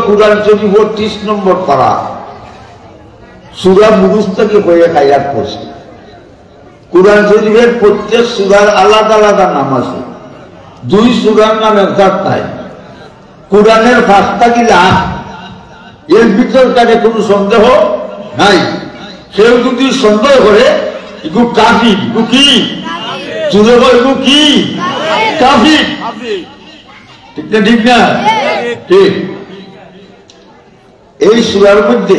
কুরআন শরীফ 30 নম্বর পারা সূরা মুখস্থকে হয়ে খায়াত পড়ছে। কুরআন শরীফের প্রত্যেক সূরার আলাদা আলাদা নাম আছে। 2 সূরার নাম একসাথ নাই। কুরআনের 5টা কিলা এর ভিতরকারে কোনো সন্দেহ নাই। কেউ যদি সন্দেহ করে এগু কাফির, এগু কি জুড়ে এগু কি কাফির। ঠিক না? ঠিক না? ঠিক। এই সূরার মধ্যে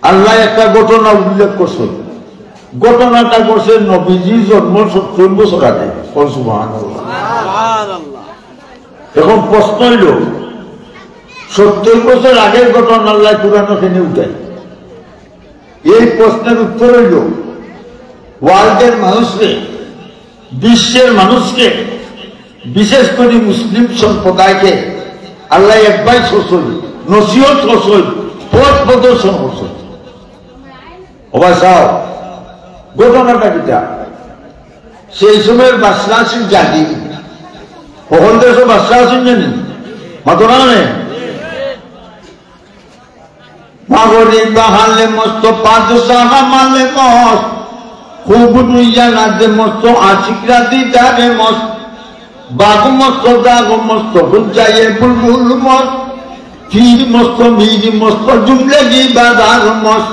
আল্লাহ একটা ঘটনা উল্লেখ করছে। ঘটনাটা করছে নবীজির জন্ম 70 বছর আগে। সুবহানাল্লাহ। এখন প্রশ্ন হইল 70 বছর আগের ঘটনা আল্লাহ কুরআনে কেন উঠায়? এই প্রশ্নের উত্তর হইল ওয়ার্ল্ডের মানুষকে, বিশ্বের মানুষকে, বিশেষ করে মুসলিম সম্প্রদায়কে আল্লাহ একবার শ্বসল নসিহত করছেন, পথ প্রদর্শন করছেন। অবশ্য ঘটনাটা কিটা? সেই সময়ের বাদশা আছেন জানি, কখন দেশের বাদশা আছেন জানি মাত্র না মাগরি বাহালে মস্ত পাদশাহ মালে মস্ত খুব নুইয়া নাচে মস্ত আশিকরা দিদারে মস্ত বাগু মস্ত দাগু মস্ত হুজায়ে বুলবুল মস্ত ফির মস্ত মির মস্ত জুমলেগি বাজার মস্ত।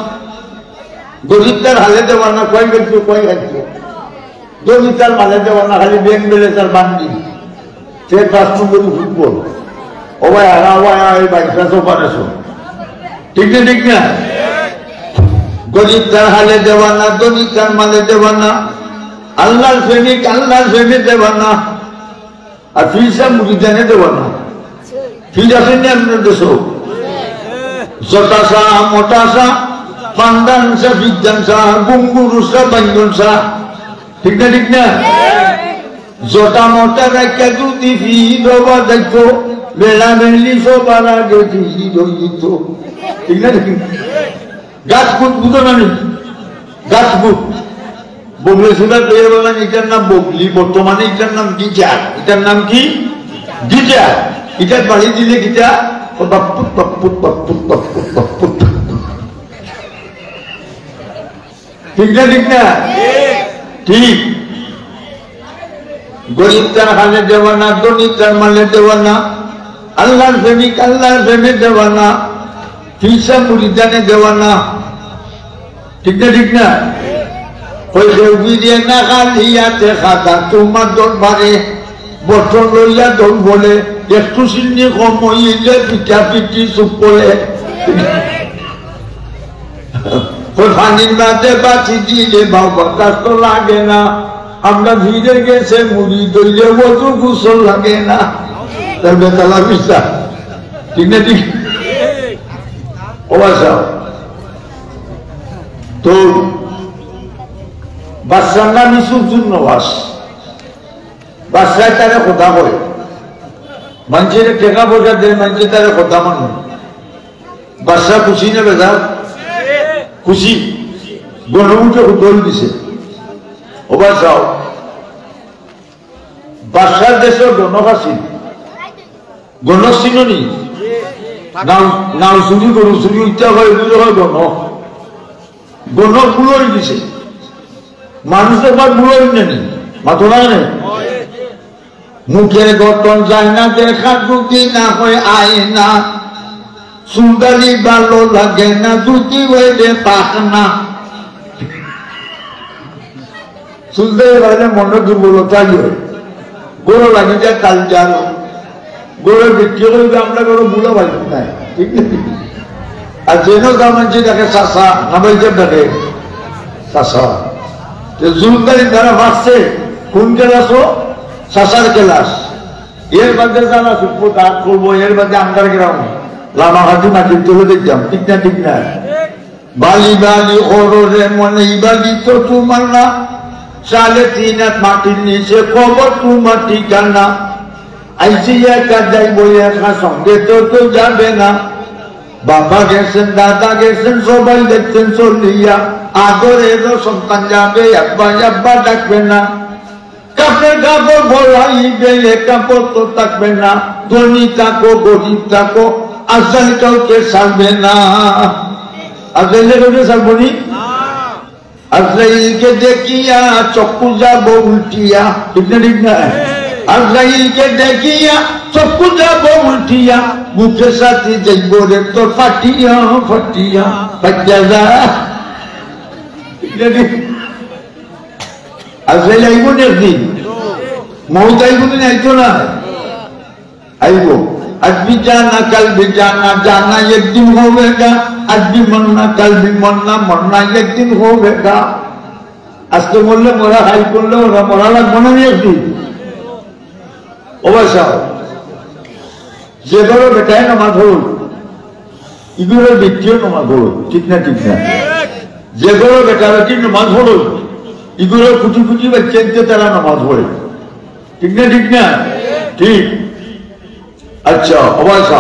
গরিবটার হালে দেওয়ানা কয় গেছো কয় গেছো, গরিবটার মালে দেওয়ানা খালি ব্যাংক ব্যালেন্সার বান্ডি সে 5 নম্বরই ফুটবল। ও ভাই আরা ভাই এই বাইকটা সোপারেছো। ঠিক না? ঠিক না? গরিবটার হালে দেওয়ানা, গরিবটার মালে দেওয়ানা, আল্লাহর প্রেমিক আল্লাহর প্রেমে দেওয়ানা, আর ফিরসা মুরিদানে দেওয়ানা। ফির আসেন না আপনার দেশও? জটাসা মোটাসা পান্ডানসা বিজ্ঞানসা গুঙ্গুরুসা বাঙ্গনসা। ঠিক না? ঠিক না? জটা মোটা রাখা যদি ফির হবা দেখতো বেলা বেলি সবার আগে ফির হইত। ঠিক না? ঠিক না? গাছ বুট বুঝো না? গাছ বুট বগলে সুন্দর পেয়ে বলেন এটার নাম বগলি, বর্তমানে এটার নাম গিটার। এটার নাম কি? গিটার। এটার বাড়ি দিলে গিটা ঠিক না? ঠিক না? ঠিক। গরিব তার হালে দেওয়ানা, ধনী তার মালে দেওয়ানা, আল্লাহর প্রেমিক আল্লাহর প্রেমে দেওয়ানা, ফিরসা মুরিদানে দেওয়ানা। ঠিক না? ঠিক না? ওই দেউবিরিয়ে না খালিয়াতে খাতা তোমার দরবারে বছর লইয়া দল বলে একটু সিন্নি কম হইলে পিঠা পিঠি চুপ করে। পানির মাঝে বাঁচি দিলে বাতাস তো লাগে না, আমরা ভিড়ে গেছে মুড়ি দইলে বছর গুসল লাগে না। তার বেতালা পিসা। ঠিক না? ঠিক। অবশ্য তো বাদশার নাম ইউসুফজুন নওয়াজ। বাদশাহ তারা কথা বলে, মানুষের টেকা পয়সা দেয়, মানুষে তারা কথা মানে। বাদশাহ খুশি না বেজা? খুশি। গণমুখে দল দিছে। অবশ্য বাদশার দেশের গণক আছিল, গণক চিনি নাও চুরি করু চুরি উঠা হয় গণক। গণক বুড়ই দিছে, মানুষ একবার বুড়ই নেনি মাত্র না। মুখের গঠন যায় না, দেখা দুটি না হয় আয় না, সুন্দরী ভালো লাগে না, দুটি হইলে পাক না। সুন্দরী হইলে মনে দুর্বলতা হয়, গরু লাগে যায় কাল জানো, গরু বিক্রি করবে আমরা গরু বুড়ো পাই নাই। ঠিক আছে? আর যেন মানুষ দেখে চাষা নামাইতে দেখে চাষা। জুলকারি দ্বারা ভাসছে কোন ক্লাসও চাষার ক্লাস। এর বাদে জানা সুপ্পো দাঁত করবো, এর বাদে আন্ডার গ্রাউন্ড লামাঘাটি মাটির তুলে দেখতাম। ঠিক না? ঠিক না? বালি বালি ওরে মনে বালি তো তোমার না, 3.5 হাত মাটির নিচে খবর তোমার ঠিকানা। আইসি একা যাইব একা সঙ্গে তো যাবে না, বাবা গেছেন দাদা গেছেন সবাই দেখছেন চলিয়া, আদরেরও সন্তান যাবে আব্বা আব্বা ডাকবে না, কাপড়ের কাপড় ভরাইবে কাপড় তো থাকবে না, ধনী থাকো গরিব থাকো আজরাইল কাউকে ছাড়বে না। আজরাইল কাউকে ছাড়বো নি? আজরাইলকে দেখিয়া চক্ষু যাব উল্টিয়া, ঠিক না ঠিক না? আজরাইলকে দেখিয়া চক্ষু যাব উল্টিয়া, বুকের সাথে যাইব রে তোর ফাটিয়া ফাটিয়া ফাটিয়া যা। আজরাইল আইব একদিন, মৌত আইব দিন আইতো না, আইব। आज भी जाना कल भी जाना, जाना एक दिन होगा, आज भी मरना कल भी मरना, मरना एक दिन होगा। আজকে মরলে মরা, হাই করলে ওরা মরা লাগবে না একদিন। অবশ্য যে ধরো বেটায় নামাজ হল, এগুলোর ব্যক্তিও নামাজ হল, ঠিক না ঠিক না? যে ধরো বেটা বেটি নামাজ হল, এগুলো কুচি কুচি বাচ্চাকে তারা নামাজ পড়ে, ঠিক না ঠিক না? ঠিক। আচ্ছা অবশ্য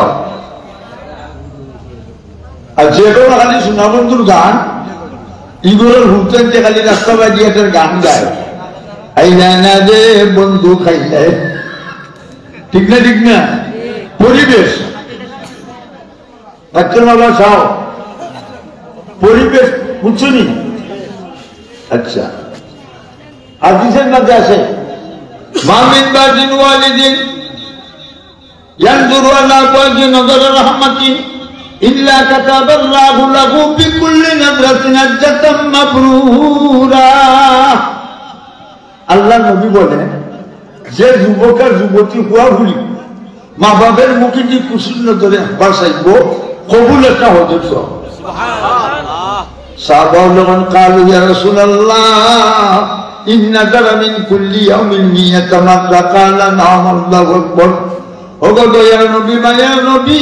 আর যে কোনো খালি সোনাবন্ধুর গান, এগুলোর হুলতেন যে খালি রাস্তা বাজিয়ে গান গায়, আইনা না রে বন্ধু খাইলে, ঠিক না ঠিক না? পরিবেশ বাচ্চার বাবা সাও পরিবেশ বুঝছো নি? আচ্ছা হাদিসের মধ্যে আছে মামিন বাদিন ওয়ালিদিন ইয়ানজুরু আলা ওয়াজি নজর রাহমাতিন ইল্লা কাতাবাল্লাহু লাহু বিকুল্লি নাজরাতিন আজরাতাম মাবরুরা। আল্লাহ নবী বলেন, যে যুবক আর যুবতী হওয়া ভুলি মা বাবের মুখে যে কুসুর নজরে বাসাইব, কবুল একটা হজর সব। সাহাবাগণ কালু ইয়া রাসূলুল্লাহ ইন্না যারা মিন কুল্লি ইয়াউমিন মিয়াতা মাররা, কালা নাম, আল্লাহু আকবার। ওগো দয়ার নবী, মায়ার নবী,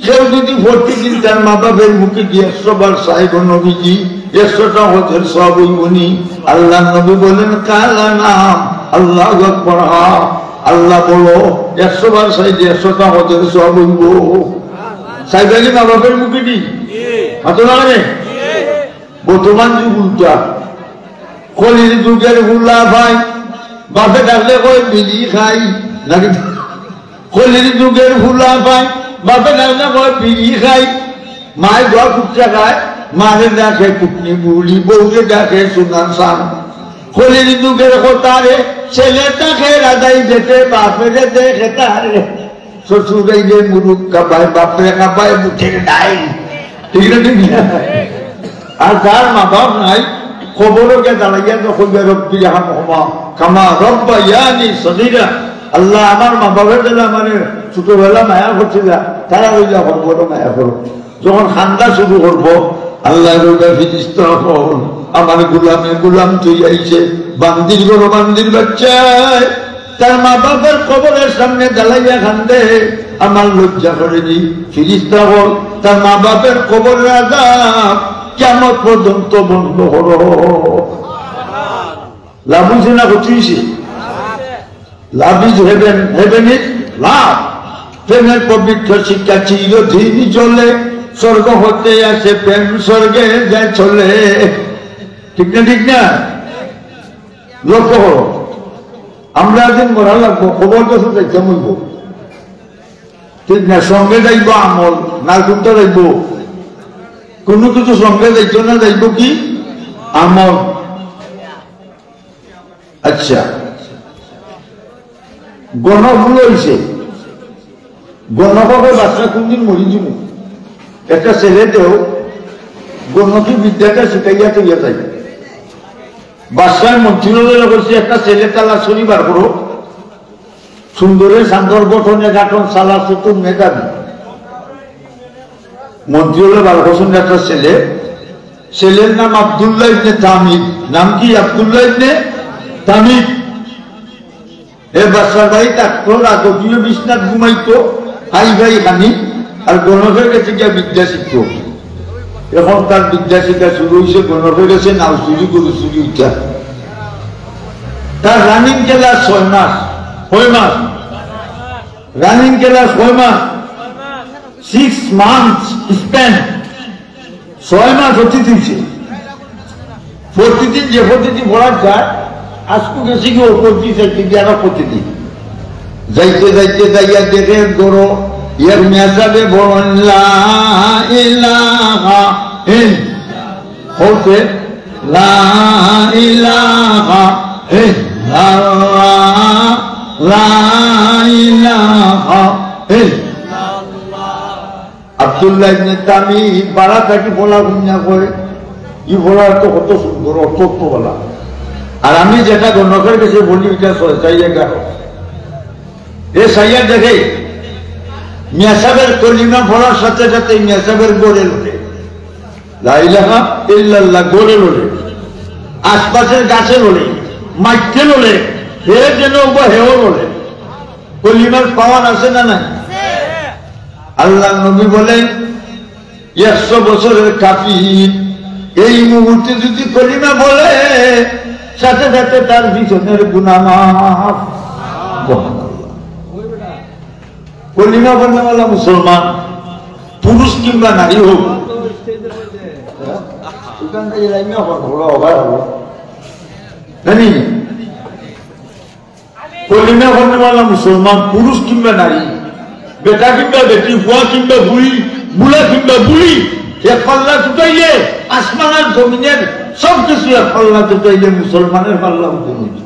কেউ যদি প্রতিদিন তার মা বাবের মুখে দিয়ে 100 বার সাহেব নবীজি 100টা হজের সব হইবনি। আল্লাহ নবী বলেন, কালা নাম, আল্লাহু আকবার। আল্লাহ বলো 100 বার সাইডে 100টা হজের সব হইব। সাইবালি মা বাবের মুখে দি হাত লাগে। বর্তমান যুগ উল্টা, কলির যুগের হুল্লা ভাই, বাপে ডাকলে কই বিড়ি খাই নাকি? কলির যুগের হুল্লা ভাই, বাপে ডাকলে কই বিড়ি খাই। মায়ের ঘর কুচ্চা খায়, মায়ের ডাকে কুটনি বুড়ি, বউকে ডাকে সুনান সান। কলির যুগের কোতারে ছেলেটাকে রাজাই যেতে, বাপের দেখে তারে শ্বশুরাই যে মুরুখ কাপায়, বাপরে কাপায় মুখের ডাই, ঠিক না ঠিক না? আর যার মা বাপ নাই, খবরকে দাঁড়াইয়া যখন রব্বি ইয়ারহামহুমা কামা রাব্বায়ানি সগীরা, আল্লাহ আমার মা বাপের দ্বারা আমার ছোটবেলা মায়া করছিল, তারা ওইটা বড় মায়া করো। যখন খান্দা শুরু করবো, আল্লাহ ফিরিস্তা হল আমার গুলামে গুলাম তুই আইছে, বান্দির গরো বান্দির বাচ্চায় তার মা বাপের কবরের সামনে দাঁড়াইয়া খান্দে, আমার লজ্জা করেনি। ফিরিস্তা হল তার মা বাপের কবরের আযাব কিয়ামত পর্যন্ত বন্ধ হলো। লাভ হইছে না হচ্ছে? Love is haven, haven is love. প্রেমের পবিত্র শিক্ষা চিরদিন চলে, স্বর্গ হতে আসে প্রেম, স্বর্গে যায় চলে, ঠিক না ঠিক না? লক্ষ্য করো, আমরা একদিন মরা লাগবো, খবর কাছে যাইতে মইব, ঠিক না? সঙ্গে যাইব আমল, না কোনটা যাইব? কোন কিছু সঙ্গে যাইত না, যাইব কি? আমল। আচ্ছা, গণভুল হয়েছে, গণভাবে বাচ্চা কোনদিন মরি যাব। একটা ছেলেতেও গণকি বিদ্যাটা শিখাইয়া তৈয়া যায়। বাদশাহ মন্ত্রীরা বলছে, একটা ছেলে তালা শনিবার করো, সুন্দরের সান্দর গঠনে গাঠন সালা চতুর মেধাবী। মন্ত্রী হলো বালকসন একটা ছেলে, ছেলের নাম আব্দুল্লাহ ইবনে তামিদ। নাম কি? আব্দুল্লাহ ইবনে তামিদ। এ বাদশার ভাই থাকতো, রাজকীয় বিছনাথ ঘুমাইতো, হাই ভাই হানি, আর গণকের কাছে গিয়া বিদ্যা শিখত। এখন তার বিদ্যা শিক্ষা শুরু হয়েছে, গণকের কাছে নাও চুরি করে চুরি উঠা। তার রানিং ক্লাস 6 মাস, 6 মাস রানিং ক্লাস, 6 মাস, 6 months স্পেন্ড, 6 মাস অতি দিচ্ছে। প্রতিদিন যে প্রতিদিন পড়া যায়, আজকে গেছি কি প্রতিদিন প্রতিদিন যাইতে যাইতে যাইয়া দেখে ধরো ইয়ার মেসাবে বলেন লা ইলাহা হতে লা ইলাহা ইল্লাল্লাহ লা ইলাহা আব্দুল্লাহ ইবনে তামিম পাড়া থাকি বলা গুণা করে ই বলা তো কত সুন্দর অর্থ বলা। আর আমি যেটা গণকের কাছে বলি এটা চাইয়া গেল এ সাইয়া দেখে মিয়া সাহেবের কলিমা পড়ার সাথে সাথে মিয়া সাহেবের গড়ে লোটে লা ইলাহা ইল্লাল্লাহ গড়ে লোটে, আশপাশের গাছে লোলে, মাইকে লোলে, হে যেন হেও লোলে। কলিমার পাওয়ার আছে না নাই? আল্লাহ নবী বলেন 100 বছরের কাফির এই মুহূর্তে যদি কলিমা বলে সাথে সাথে তার পিছনের গুনাহ মাফ। কলিমা বলনেওয়ালা মুসলমান পুরুষ কিংবা নারী হোক, কলিমা বলনেওয়ালা মুসলমান পুরুষ কিংবা নারী, বেটা কিংবা বেটি, বুয়া কিংবা বুড়ি, বুড়া কিংবা বুড়ি, এক পাল্লা টুটাইলে আসমান আর জমিনের সব কিছু এক পাল্লা টুটাইলে মুসলমানের পাল্লা উঠে নিচ্ছে।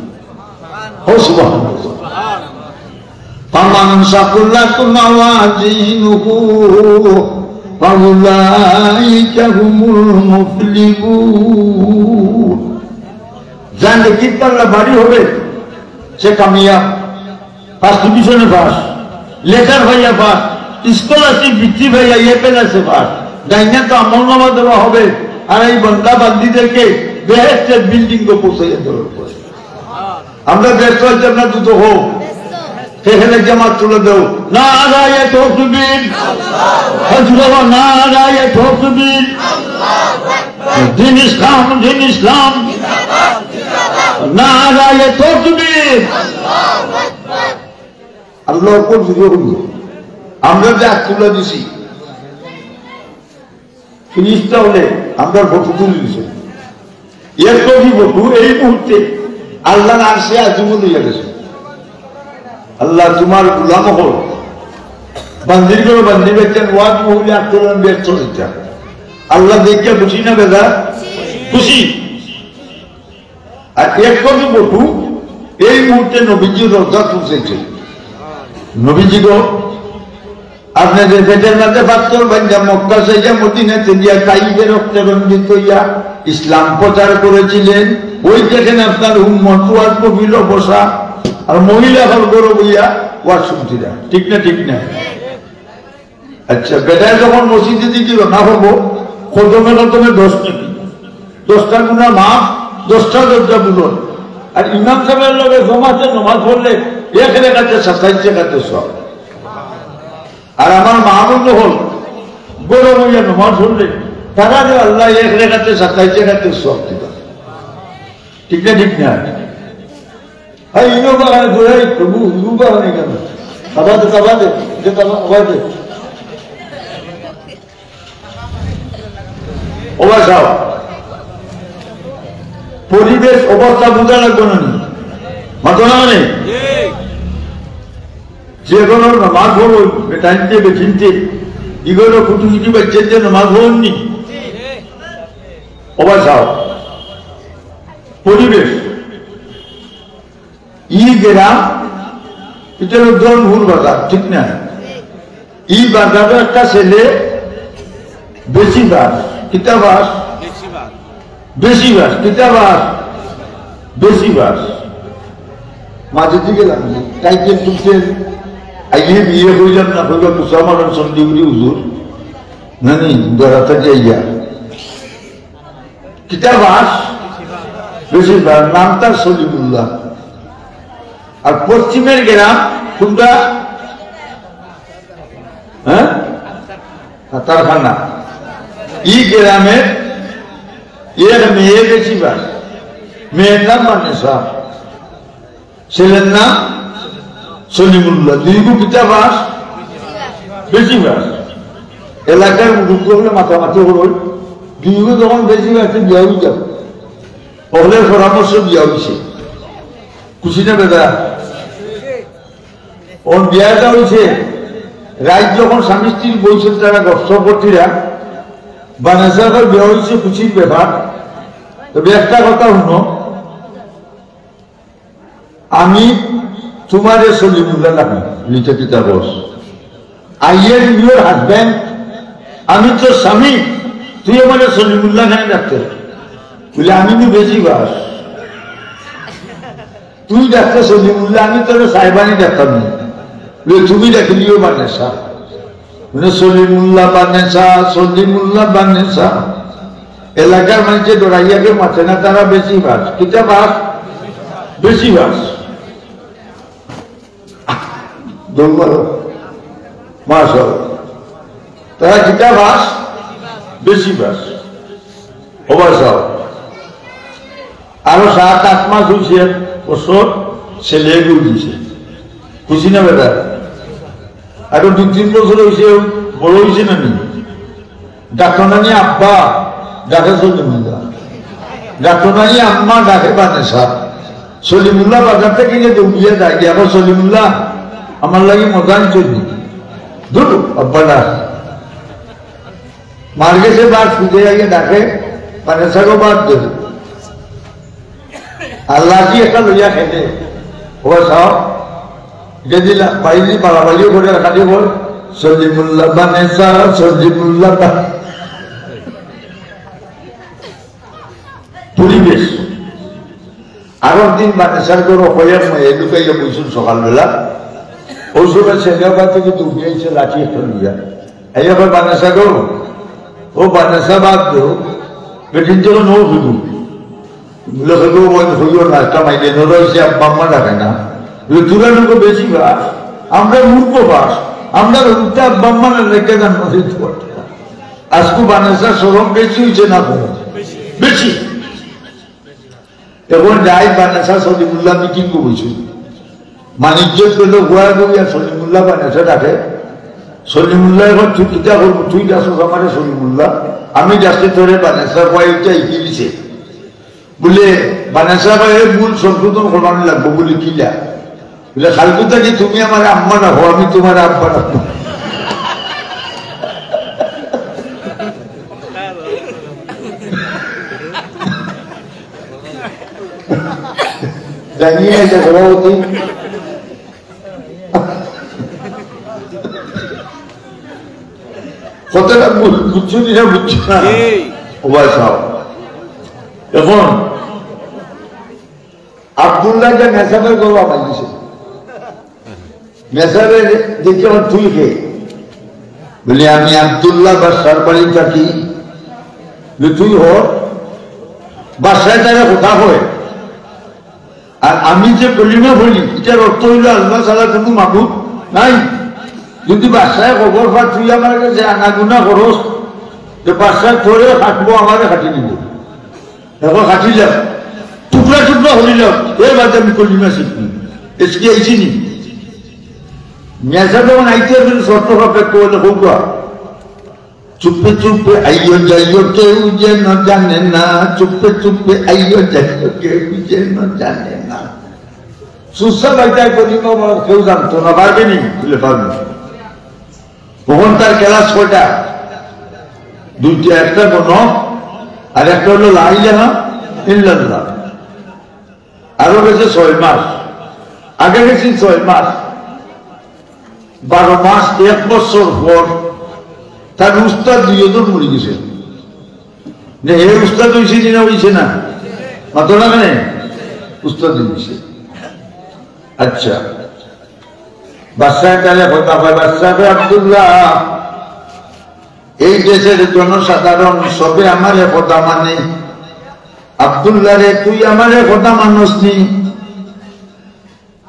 ফামান সাকুল্লাত মাওয়াজিনুহু ফাউলাইকা হুমুল মুফলিহুন। যার নেকি পাল্লা ভারী হবে সে কামিয়াব, ফার্স্ট ডিভিশনে পাস, লেটার ভাইয়া পাস, স্কলারশিপ বৃত্তি ভাইয়া পেলাছে পাস, ডাইনা তো আমলনামা দেওয়া হবে। আর এই বন্দা বান্দিদেরকে বেহেশতের বিল্ডিং কো পৌঁছাইয়া দেওয়ার পরে আমরা ব্যস্ত হচ্ছে না দ্রুত হোক সেখানে জামাত তুলে দেও না রায়ে তকবীর হযরত না রায়ে তকবীর দিন ইসলাম দিন ইসলাম না রায়ে তকবীর আল্লাহর উপর জুড়ে হল। আমরা যে আখ তুলে দিছি ফিনিশটা হলে আমরা ভোট তুলে দিছি, এর কবি ভোটু এই মুহূর্তে আল্লাহ আরশে আজিমুল হইয়া গেছে। আল্লাহ তোমার গুলাম হল বান্দির করে বান্দি বেচছেন, ওয়াজ মহলে আন্দোলন ব্যর্থ হচ্ছে। আল্লাহ দেখে খুশি না বেদা? খুশি। আর এক কবি ভোটু এই মুহূর্তে নবীজির রোজা তুলছে। নবীজি গো আপনাদের পেটের মাঝে পাত্তর বাঞ্জা মক্কা সাইয়া মদিনাতে দিয়া তাইফের রক্তে রঞ্জিত হইয়া ইসলাম প্রচার করেছিলেন। ওই দেখেন আপনার উম্মত ওয়াজ কবিল বসা আর মহিলা হল গরব হইয়া ওয়াজ শুনছিলা, ঠিক না? ঠিক না? আচ্ছা, বেটায় যখন মসজিদে দিছিল না হবো কদমে কদমে 10 নাকি 10টা গুণা মাফ, 10টা দরজা বুলন। আর ইমাম সাহেবের লগে জমাতে নামাজ পড়লে এক রেখাতে 27 রেখাতে সব। আর আমার মাহবুব হল গরম হইয়া নামাজ পড়লে তারা যে আল্লাহ এক রেখাতে 27 রেখাতে সব দিবা, ঠিক না? ঠিক না? হ্যাঁ ইনো বাগানে ঘুরাই প্রভু ইনু বাগানে কেন কাবাদে কাবাদে যে কাবাদে ওবা সাহ পরিবেশ অবস্থা বোঝা লাগবে না মাত্র না মানে যে কোনো নামাজ হল বেটাইনতে বেচিনতে এগুলো কুটুকুটি বাচ্চের যে নামাজ হননি ওবা সাহ পরিবেশ ই গ্রাম এটা জনভুর বাজার, ঠিক না? এই বাজারে একটা ছেলে বেশি বাস কিতা বাস বেশি বাস কিতা বাস বেশি বাস মাঝে দিকে লাগছে টাইটেল টুকছেন আইয়ে বিয়ে হইলাম না হইল মুসলমান সন্দিগুলি হুজুর নানি দরাতে যাইয়া কিতা বাস বেশি বাস, নাম তার সলিমুল্লাহ। আর পশ্চিমের গ্রাম কোনটা? হ্যাঁ কাতারখানা। এই গ্রামের এর মেয়ে বেশি বাস, মেয়ের নাম মানেসা, ছেলের নাম সলিমুল্লাহ। দীর্ঘ পিতা বাস বেশি বাস। এলাকার মুখ হলে মাথামাতি হল দীর্ঘ যখন বেশি বাসে বিয়া হয়ে যাবে হলের পরামর্শ বিয়া হয়েছে, খুশি না বেদা? ওর বিয়াটা হয়েছে রাত যখন স্বামী স্ত্রীর বইছে তারা গর্ভবতীরা বানেসাগর বিয়ে হয়েছে খুশির ব্যাপার। তবে একটা কথা শুনো, আমি তোমারে সলিমুল্লাহ লাগি লিখে দিতা বস, আই এম ইউর হাজব্যান্ড, আমি তো স্বামী, তুই আমার সলিমুল্লাহ নাই ডাকতে বলে আমি তো বেশি বাস, তুই ডাকতে সলিমুল্লাহ, আমি তোর সাহেবানি ডাকতাম না, তুমি ডাকলিও বানেসা, মানে সলিমুল্লাহ বানেসা, সলিমুল্লাহ বানেসা। এলাকার মানুষে ডরাইয়াকে মাথে না, তারা বেশি বাস, কিটা বাস বেশি বাস। মাসল তারা কিটা বাস বেশি বাস। অবশ্য আরো 7-8 মাস হয়েছে বছর ছেলে দিছে, খুশি না বেটা? আরো 2-3 বছর হয়েছে, বড় হয়েছে না নি? ডাক্তার নানি আব্বা ডাকে সলিমুল্লাহ, ডাক্তার নানি আম্মা ডাকে বানেসা। সলিমুল্লাহ বাজার থেকে গিয়ে দৌড়িয়ে যায়, আবার সলিমুল্লাহ আমার লাগে মজান চলি ধর আব্বা ডাক, মার গেছে বাদ খুঁজে আগে ডাকে বানেসাকে বাদ ধরে আল্লাহ কি একটা লইয়া খেতে ও সব যদি বাইরে বাড়াবাড়িও করে রাখা দিয়ে বল সলিমুল্লাহ বানেসা, সলিমুল্লাহ পরিবেশ। আরো একদিন বানেসার করে হইয়ার ঢুকাইয়া বইছুন সকালবেলা, ওই সময় ছেলেবার থেকে দৌড়িয়েছে লাঠি একটা লইয়া, এই আবার বানেসা করো, ও বানেসা বাদ দো বেটিন থেকে নো শুধু বলে হইও না, একটা মাইলে নরয়েছে আব্বা আম্মা ডাকে না, তুরা লোক বেশি বাস, আমরা মূর্খ বাস, আমরা উল্টা আব্বা আম্মা রেখে গান দিতে পারতে না। আজকে বানেসা সরম বেশি হয়েছে না বেশি। এখন যাই বানেসা সলিমুল্লাহ মিটিং করছি, মানিজ্য পেল গোয়া গিয়া সলিমুল্লাহ বানেসা ডাকে, সলিমুল্লাহ এখন তুই কিতা করবো, তুই যাস আমার সলিমুল্লাহ, আমি যাচ্ছি তোরে বানেসা কয়েকটা ইকি দিছে বলে বানেসা কয়ে মূল সংশোধন করানো লাগবো বলে কিলা বলে খালকু থাকি তুমি আমার আম্মা রাখো, আমি তোমার আব্বা রাখবো। জানিয়ে এটা সভাপতি কতটা বুঝছো না বুঝছো না ওবাই সাহেব। এখন আব্দুল্লাহকে মেসাবের গরু আমার দিছে, মেসাবের দেখে আমার তুই কে বলে আমি আব্দুল্লাহ বাসার বাড়ি থাকি, তুই হ বাসায় তারা কোথা হয়, আর আমি যে কলিমা বলি এটার অর্থ হইল আল্লাহ ছাড়া কোনো মাবুদ নাই। যদি বাসায় খবর পা তুই আমার কাছে আনাগুনা করস, যে বাসায় ধরে খাটবো, আমারে খাটি নিব, এখন খাটিলাম টুকরা টুকরা হলিলাম, এর বাদে আমি কলিমা শিখবি এসকে আইছি নি। মেসা যখন আইতে শর্ত সাপেক্ষ হলে হোক, চুপে চুপে আইয় যাইও কেউ যেন জানে না, চুপে চুপে আইয় যাইও কেউ যেন জানে না। সুস্থ বাড়িটায় কলিমা কেউ জানতো না, পারবে নি বলে পারবে। কখন তার ক্লাস কয়টা? দুইটা, একটা কোন আর একটা হলো লা ইলাহা ইল্লাল্লাহ। আরো গেছে 6 মাস, আগে গেছি 6 মাস, 12 মাস, 1 বছর পর তার উস্তাদ 2 জন মরে গেছে। এই উস্তাদ হয়েছে না হয়েছে না মাত্র না কেন উস্তাদ হয়েছে। আচ্ছা বাদশাহ তাহলে কথা হয়, বাদশাহ আব্দুল্লাহ এই দেশের জনসাধারণ সবে আমার কথা মানে, আব্দুল্লাহ রে তুই আমার কথা মানুষ নি।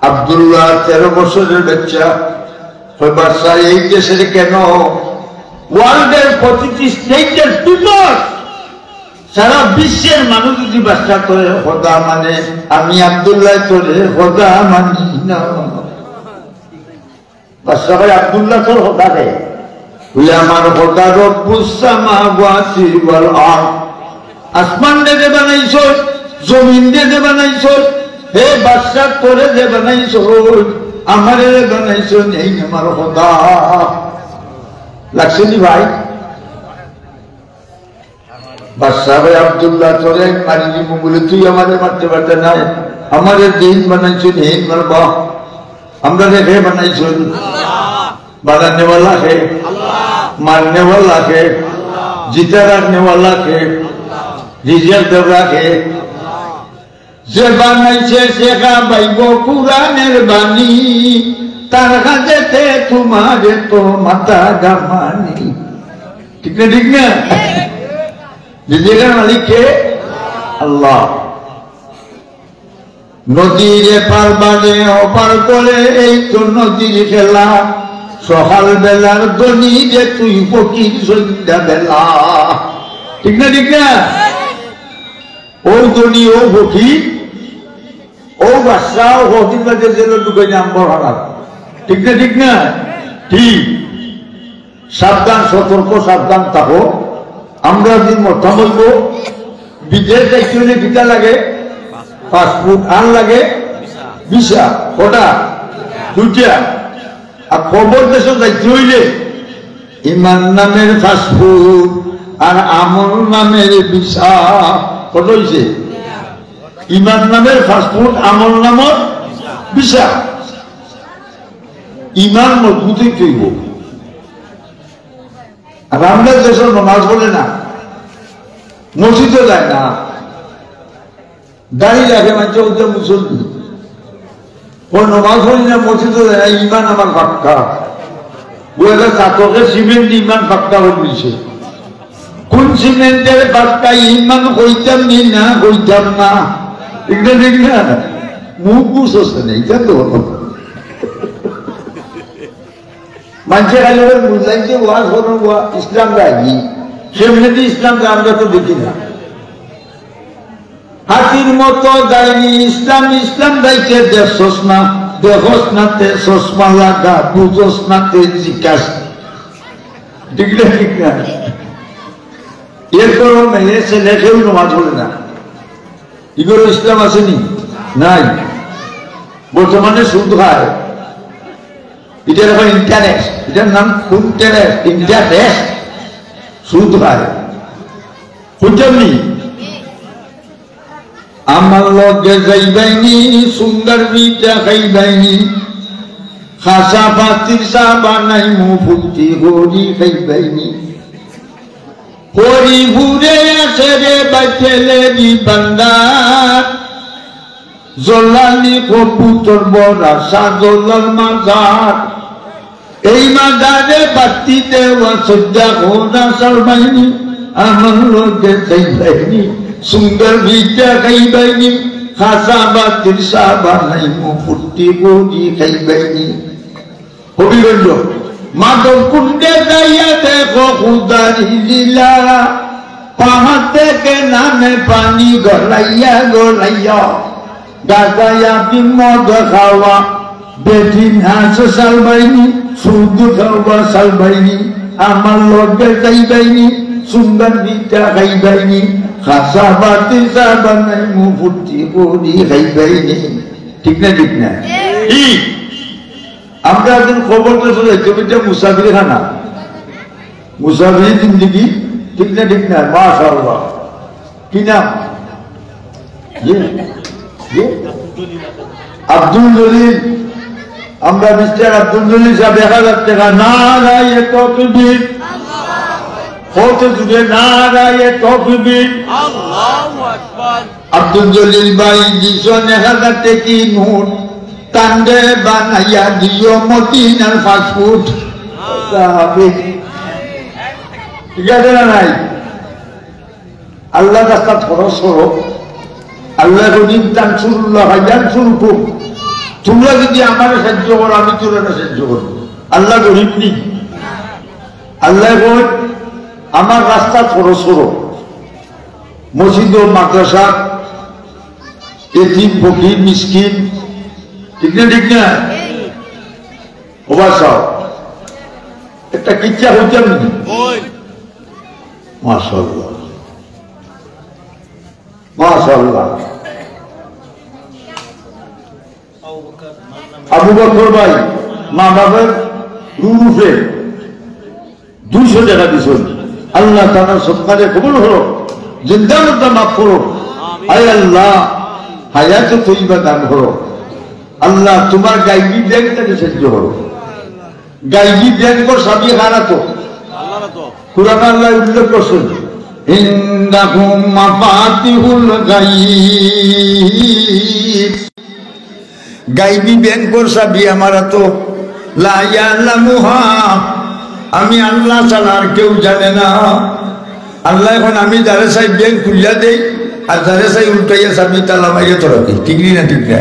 আব্দুল্লাহ 13 বছরের বাচ্চা, বাদশাহ এই দেশের কেন ওয়ার্ল্ডের প্রতিটি স্টেটের পিপল, সারা বিশ্বের মানুষ যদি বাদশাহ করে কথা মানে, আমি আব্দুল্লাহ তোরে কথা মানি না। বাদশাহ ভাই আব্দুল্লাহ তোর কথা রে বলে আমার কথা রব্বুস সামাওয়াতি ওয়াল আরদ, আসমান দিয়ে বানাইছ, জমিন দিয়ে বানাইছ, হে বাদশাহ তোরে যে বানাইছ আমারে বানাইছো নেই আমার খোদা লাগছে নি ভাই বাদশাহ ভাই আব্দুল্লাহ তোরে মারি দিব বলে তুই আমাদের মারতে পারতে না আমাদের দিন বানাইছো নেই মারবা আমরা রেখে বানাইছো बनाने वाला है मारने वाला है जीता रखने वाला है रिजल्ट रखे যে বানাইছে শেখা বাইব কুরআনের বাণী তার কাছেতে তোমারে তো মাথা গামানি ঠিক না রিজিকের মালিক কে আল্লাহ নদীর পার বানে ওপার করে এই তো নদীর খেলা সকাল বেলার দনি যে তুই ফকির সন্ধ্যা বেলা ঠিক না ও দনি ও ফকির ও বাদশা ও ফকির মাঝে যেন ঢুকে নাম্বার হারাত ঠিক না ঠিক সাবধান সতর্ক সাবধান থাকো আমরা যদি মথা বলবো বিদেশ যাইতে হলে ভিসা লাগে পাসপোর্ট আর লাগে ভিসা কটা দুইটা আর খবর দেশ যাইতে হইলে ইমান নামের পাসপোর্ট আর আমল নামের ভিসা কত হয়েছে ইমান নামের পাসপোর্ট আমল নামের ভিসা ইমান মজবুতই তৈব আর আমরা দেশের নমাজ বলে না মসজিদে যায় না দাঁড়িয়ে রাখে মাঝে ওদের মুসলমান ও নমাজ পড়ি না মসজিদে যায় না ইমান আমার পাক্কা ও একটা চাতকে সিমেন্ট ইমান পাক্কা হয়ে দিয়েছে কোন সিমেন্টের পাক্কা ইমান কইতাম নি না কইতাম না ঠিক না মুখ বুঝছে না এটা তো মানুষের খালি বুঝলাম যে ওয়াজ হল ইসলাম রাখি সেমনি ইসলাম আমরা তো দেখি না হাতির মতো যায়নি ইসলাম ইসলাম যাইতে দেখছস না দেখস না তে চশমা লাগা বুঝস না তে জিজ্ঞাস ঠিক না এরপর মেয়ে ছেলে কেউ নমাজ পড়ে না এগুলো ইসলাম আসেনি নাই বর্তমানে সুদ খায় এটার এখন ইন্টারেস্ট এটার নাম ইন্টারেস্ট সুদ খায় বুঝলি আমার লগে যাইবাইনি সুন্দর বিটা খাইবাইনি খাসা পাতির চা বানাই মু ফুটি হরি খাইবাইনি হরি ঘুরে আসে রে বাইতেলে দি বান্দার জলালি কবুতর বড়া সাজলার মাজার এই মাজারে বাতি দেওয়া সজ্জা ঘোড়া সারবাইনি আমার লগে যাইবাইনি সুন্দর ভিটা খাইবাইনি খাসা বাতির চা বানাই মু ফুটি হরি খাইবাইনি হবিগঞ্জ মাধব কুণ্ডে যাইয়া দেখো খুদারি লীলা পাহাড় থেকে নামে পানি গলাইয়া গাজায়া বিমদ খাওয়া বেটি নাচ সালবাইনি সুদ খাওয়া সালবাইনি আমার লগে যাইবাইনি সুন্দর বিটা খাইবাইনি খাসা বাতি চা বানাই মু ফুটি করি খাইবাইনি ঠিক না আমরা একদিন খবর তো শুনে মুসাফির খানা মুসাফির জিন্দগি ঠিক না মাশাআল্লাহ কি নাম আব্দুল জলিল আমরা মিস্টার আব্দুল জলিল সাহেব 1000 টাকা নারায়ে তাকবীর হতে যুগে নারায়ে তাকবীর আল্লাহু আকবার আব্দুল জলিল ভাই দিছেন 1000 টাকা নোট কান্দে বানাইয়া দিও মদিনার পাসপোর্ট ঠিক আছে না নাই আল্লাহ রাস্তা খরচ করো আল্লাহ গরিব দান সুরুল্লাহ হাজার সুরুকু তোমরা যদি আমার সাহায্য করো আমি তোরা সাহায্য করবো আল্লাহ গরিব নি আল্লাহ বল আমার রাস্তা খরচ করো মসজিদ ও মাদ্রাসা এতিম ফকির মিসকিন ঠিক না ওবা সাহ একটা কিচ্ছা হচ্ছে নাকি মাশাআল্লাহ আবু বকর ভাই মা বাবার রূপে 200 টাকা দিছেন আল্লাহ তাআলা সদকায়ে কবুল হলো জিন্দা মুর্দা মাফ করো আয় আল্লাহ হায়াত তৈবা দান করো আল্লাহ তোমার গাইবি ব্যাংকটাকে সাহায্য করো গাইবি ব্যাংক সাবি হারাতো কুরআন আল্লাহ উল্লেখ করছেন ইন্দাহুম মাফাতিহুল গায়ব গাইবি ব্যাংকর সাবি আমারা তো লা ইয়ালামুহা আমি আল্লাহ ছাড়া আর কেউ জানে না আল্লাহ এখন আমি যারে চাই ব্যাংক খুলিয়া দেই আর যারে চাই উল্টাইয়া চাবি তালা মাইয়া তো রাখি ঠিক না ঠিক না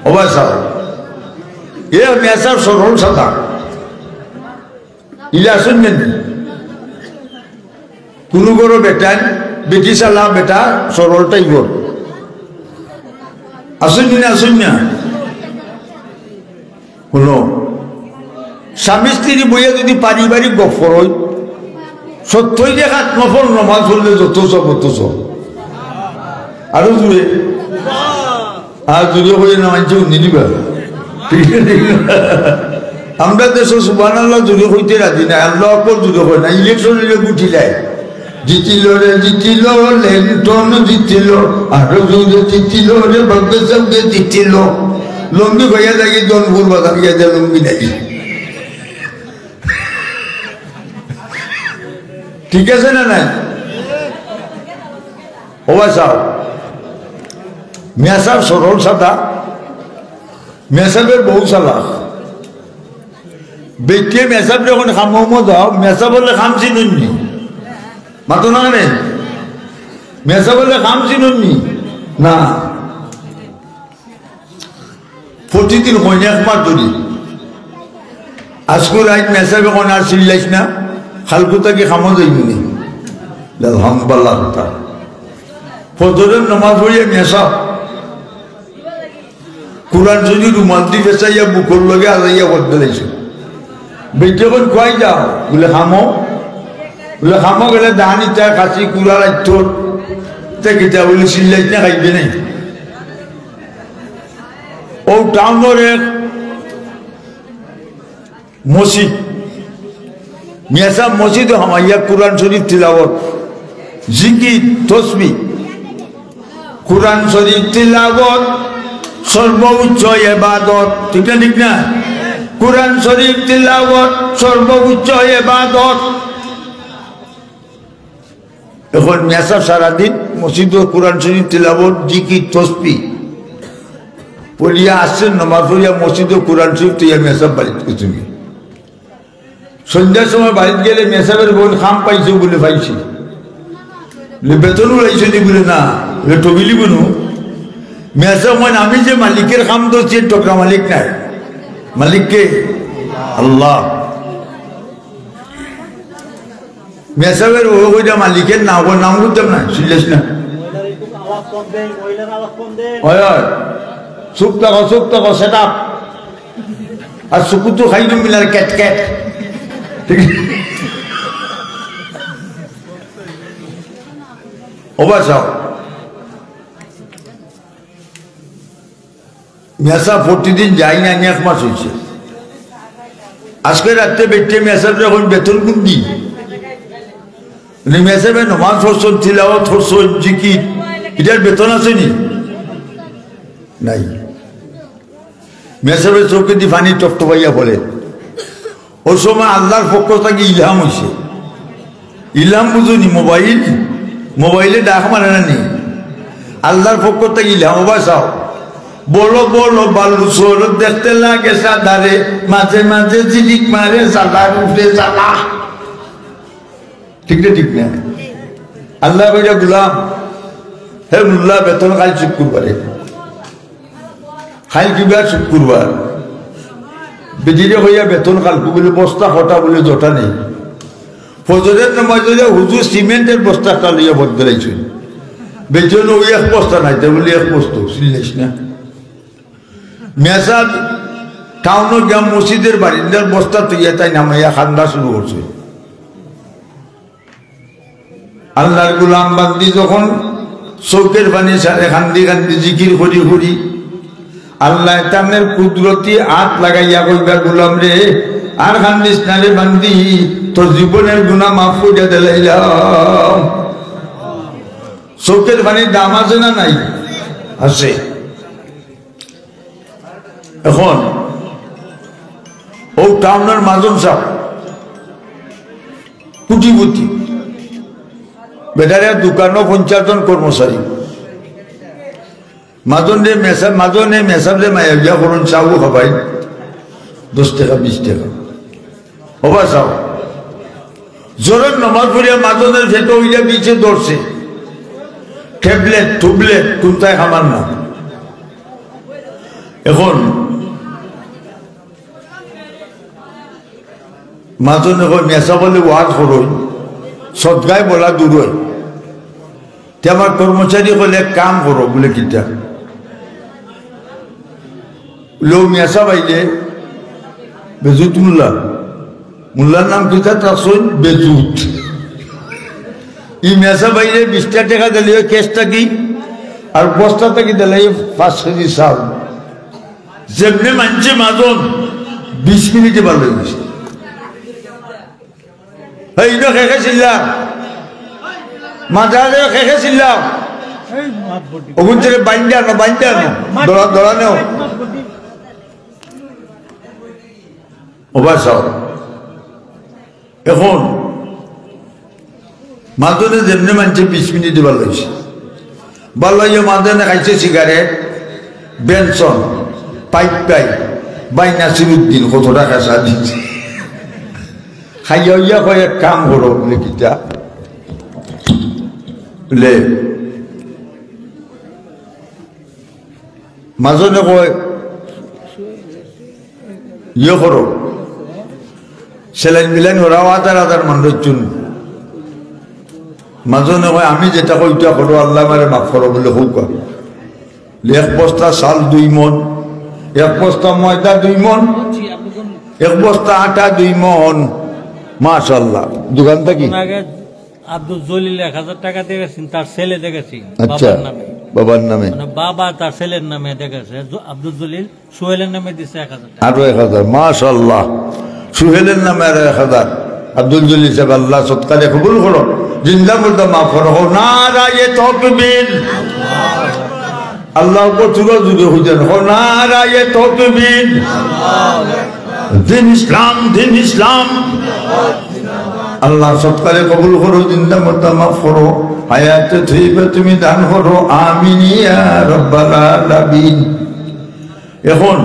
অবা চাও এ মেসার সরল সাদা ইলা আসুন নেন কোনো গরো বেটান বেটি চালা বেটা সরল টাইপর আসুন না হলো স্বামী স্ত্রী বইয়া যদি পারিবারিক গফর হয় সত্যই দেখাত নফল নমাজ হলে যত সব আরো জুড়ে আর জুড়ে হয়ে নামাইছে নিদিবা আমরা দেশ সুবহানাল্লাহ জুড়ে হইতে রাজি না আল্লাহ অপর জুড়ে হয় না ইলেকশন গুটি যায় জিতিল রে জিতিল লেন্টন জিতিল আরো জুড়ে জিতিল রে ভগ্য সঙ্গে জিতিল লম্বি ভাইয়া যাই জনপুর বাজার গিয়ে যায় লম্বি নাই ঠিক আছে না নাই ওবা সাহ মেসাব সরল সাদা মেসাবের বহু সালাহ বেটিয়ে মেসাব যখন খামো যাও মেসাব বলে খাম চিনুননি মাতো না রে মেসাব বলে খাম চিনুননি না প্রতিদিন কন্যাক মার ধরি আজকুর আজ মেসাবে কোন আর চিল্লাইস না খালকুতা কি খামো যাইবনি আলহামদুলিল্লাহ কথা ফজরের নামাজ পড়িয়া মেসাব কোরআন যদি রুমাল দি বেচাইয়া বুকর লগে আজাইয়া বদলে লাইছে বেটি এখন খুয়াই যাও বলে খামো গেলে দাহানি চা খাসি কুড়া রাখতোর তে কিতা বলে চিল্লাইস না খাইবে নাই ও টাউনের এক মসজিদ মিয়াসা মসজিদ হামাইয়া কুরআন শরীফ তিলাওয়াত জিকির তসবিহ কুরআন শরীফ তিলাওয়াত সর্বোচ্চ ইবাদত ঠিক না কুরআন শরীফ তিলাওয়াত সর্বোচ্চ ইবাদত এখন মিয়াসা সারাদিন মসজিদ কুরআন শরীফ তিলাওয়াত জিকির তসবিহ পড়িয়া আসছেন নামাজ পড়িয়া মসজিদে কোরআন শরীফ তুই মেসাব বাড়িতে তুমি সন্ধ্যার সময় বাড়িতে গেলে মেসাবের বোন খাম পাইছো বলে পাইছি বেতনও লাইছো নি বলে না টবিলি বনু মেসাব মানে আমি যে মালিকের খাম ধরছি টোকরা মালিক নাই মালিককে আল্লাহ মেসাবের ওইটা মালিকের নাম করতাম না শুনলেস না চুপ থাকো সেট আপ আর চুকুতো খাই দিম মিলার ক্যাট ক্যাট ঠিক ওবা চাও মেসা প্রতিদিন যাই না 1 মাস হয়েছে আজকে রাত্রে বেটে মেসাব যখন বেতন কোন দিন মেসাবে নমাজ পড়ছেন তিলাওয়াত করছেন জিকির এটার বেতন আছে নি নাই মেসাবের চৌকে দি পানি টপটপাইয়া বলে ওই সময় আল্লাহর পক্ষ থেকে ইলহাম হয়েছে ইলহাম বুঝুনি মোবাইলে ডাক মানে না নি আল্লাহর পক্ষ থেকে ইলহাম বাসাও বলো বালু সোর দেখতে লাগে সাদারে মাঝে মাঝে জিলিক মারে সাদার উঠে জ্বালা ঠিক না আল্লাহ কইরা গুলাম হে মুল্লা বেতন কাল চুপ করবারে খাই কিবার শুক্রবার বেদিরে হইয়া বেতন কালকু বলে বস্তা হটা বলে জটা নেই ফজরের নামাজ হুজুর সিমেন্টের বস্তাটা লইয়া বদলাইছেন বেতন ওই 1 বস্তা নাই তা বলে 1 বস্তা শুনলিস না মেসাদ টাউন গ্রাম মসজিদের বারিন্দার বস্তা তুইয়া তাই নামাইয়া খান্দা শুরু করছে আল্লাহর গোলাম বান্দি যখন চৌকের পানি সারে খান্দি জিকির করি আল্লাহ তানের কুদরতি হাত লাগাইয়া কইবার গোলাম রে আর কান্দিস না রে বান্দি, তোর জীবনের গুনাহ মাফ কইরা দিলাম। চোখের পানির দাম আছে না নাই? আছে। এখন ও টাউনের মাজন সাহেব কুটিপুটি বেটারিয়া দোকানও 50 জন কর্মচারী, মাজনে মেসাবলে মায়া করুন চাও খাবাই 10 টাকা 20 টাকা হবা চাও জোরের নমাজ পড়িয়া মাজনের ভেটো হইয়া বিছে ধরছে টুবলেট কোনটায় খাবার না। এখন মাজনে কই মেসা বলে ওয়াজ করই সদগায় বলা দূর হয়। আমার কর্মচারী হলে কাম করো বলে কিটা লো মেসা বাইলে বেজুত মুল্লার নাম কিতা তাসন বেজুত। ই মেসা বাইলে 20 টাকা দিলে কেসটা কি আর বস্তা থেকে দিলে 5 কেজি চাল। যেমনি মানছে মাজন 20 মিনিটে ভালো হয়ে গেছে। এই না খেয়েছিলাম মাঝে খেয়েছিলাম ওগুন থেকে বাইন্দে আনো দড়া নেও ওবাসাও। এখন মাদনে যেমনি মানছে 20 মিনিটে ভালো হয়েছে। ভালো হইয়া মাদনে খাইছে cigarette Benson pipe by Nasiruddin কত টাকা চা দিচ্ছে খাইয়া হইয়া কয়ে কাম করো বলে কিটা বলে মাজনে কয় ইয়ে করো সেলাইন মিলাইন ওরাও 1000 মানুষ চুন। মাজনে কয় আমি যেটা কইটা করো আল্লাহ মারে মাফ করো বলে হোক। 1 বস্তা চাল 2 মন, 1 বস্তা ময়দা 2 মন, 1 বস্তা আটা 2 মন। মাশাআল্লাহ। দোকানটা কি আব্দুল জলিল 1000 টাকা দিয়ে গেছেন তার ছেলে দেখেছি বাবার নামে বাবা তার ছেলের নামে দেখেছে আব্দুল জলিল সোহেলের নামে দিচ্ছে 1000 টাকা আরো 1000। মাশাআল্লাহ। সোহেলের নামে আরো 1000। আব্দুল জলিল সাহেব আল্লাহ সৎকারে কবুল করো, জিন্দা মুর্দা মাফ করো। নারায়ে তাকবীর। আল্লাহ কো তুরো জুড়ে হইছেন নারায়ে তাকবীর। দিন ইসলাম আল্লাহ সৎকারে কবুল করো, জিন্দা মুর্দা মাফ করো, হায়াতে তৈবা তুমি দান করো, আমিন ইয়া রাব্বাল আলামিন। এখন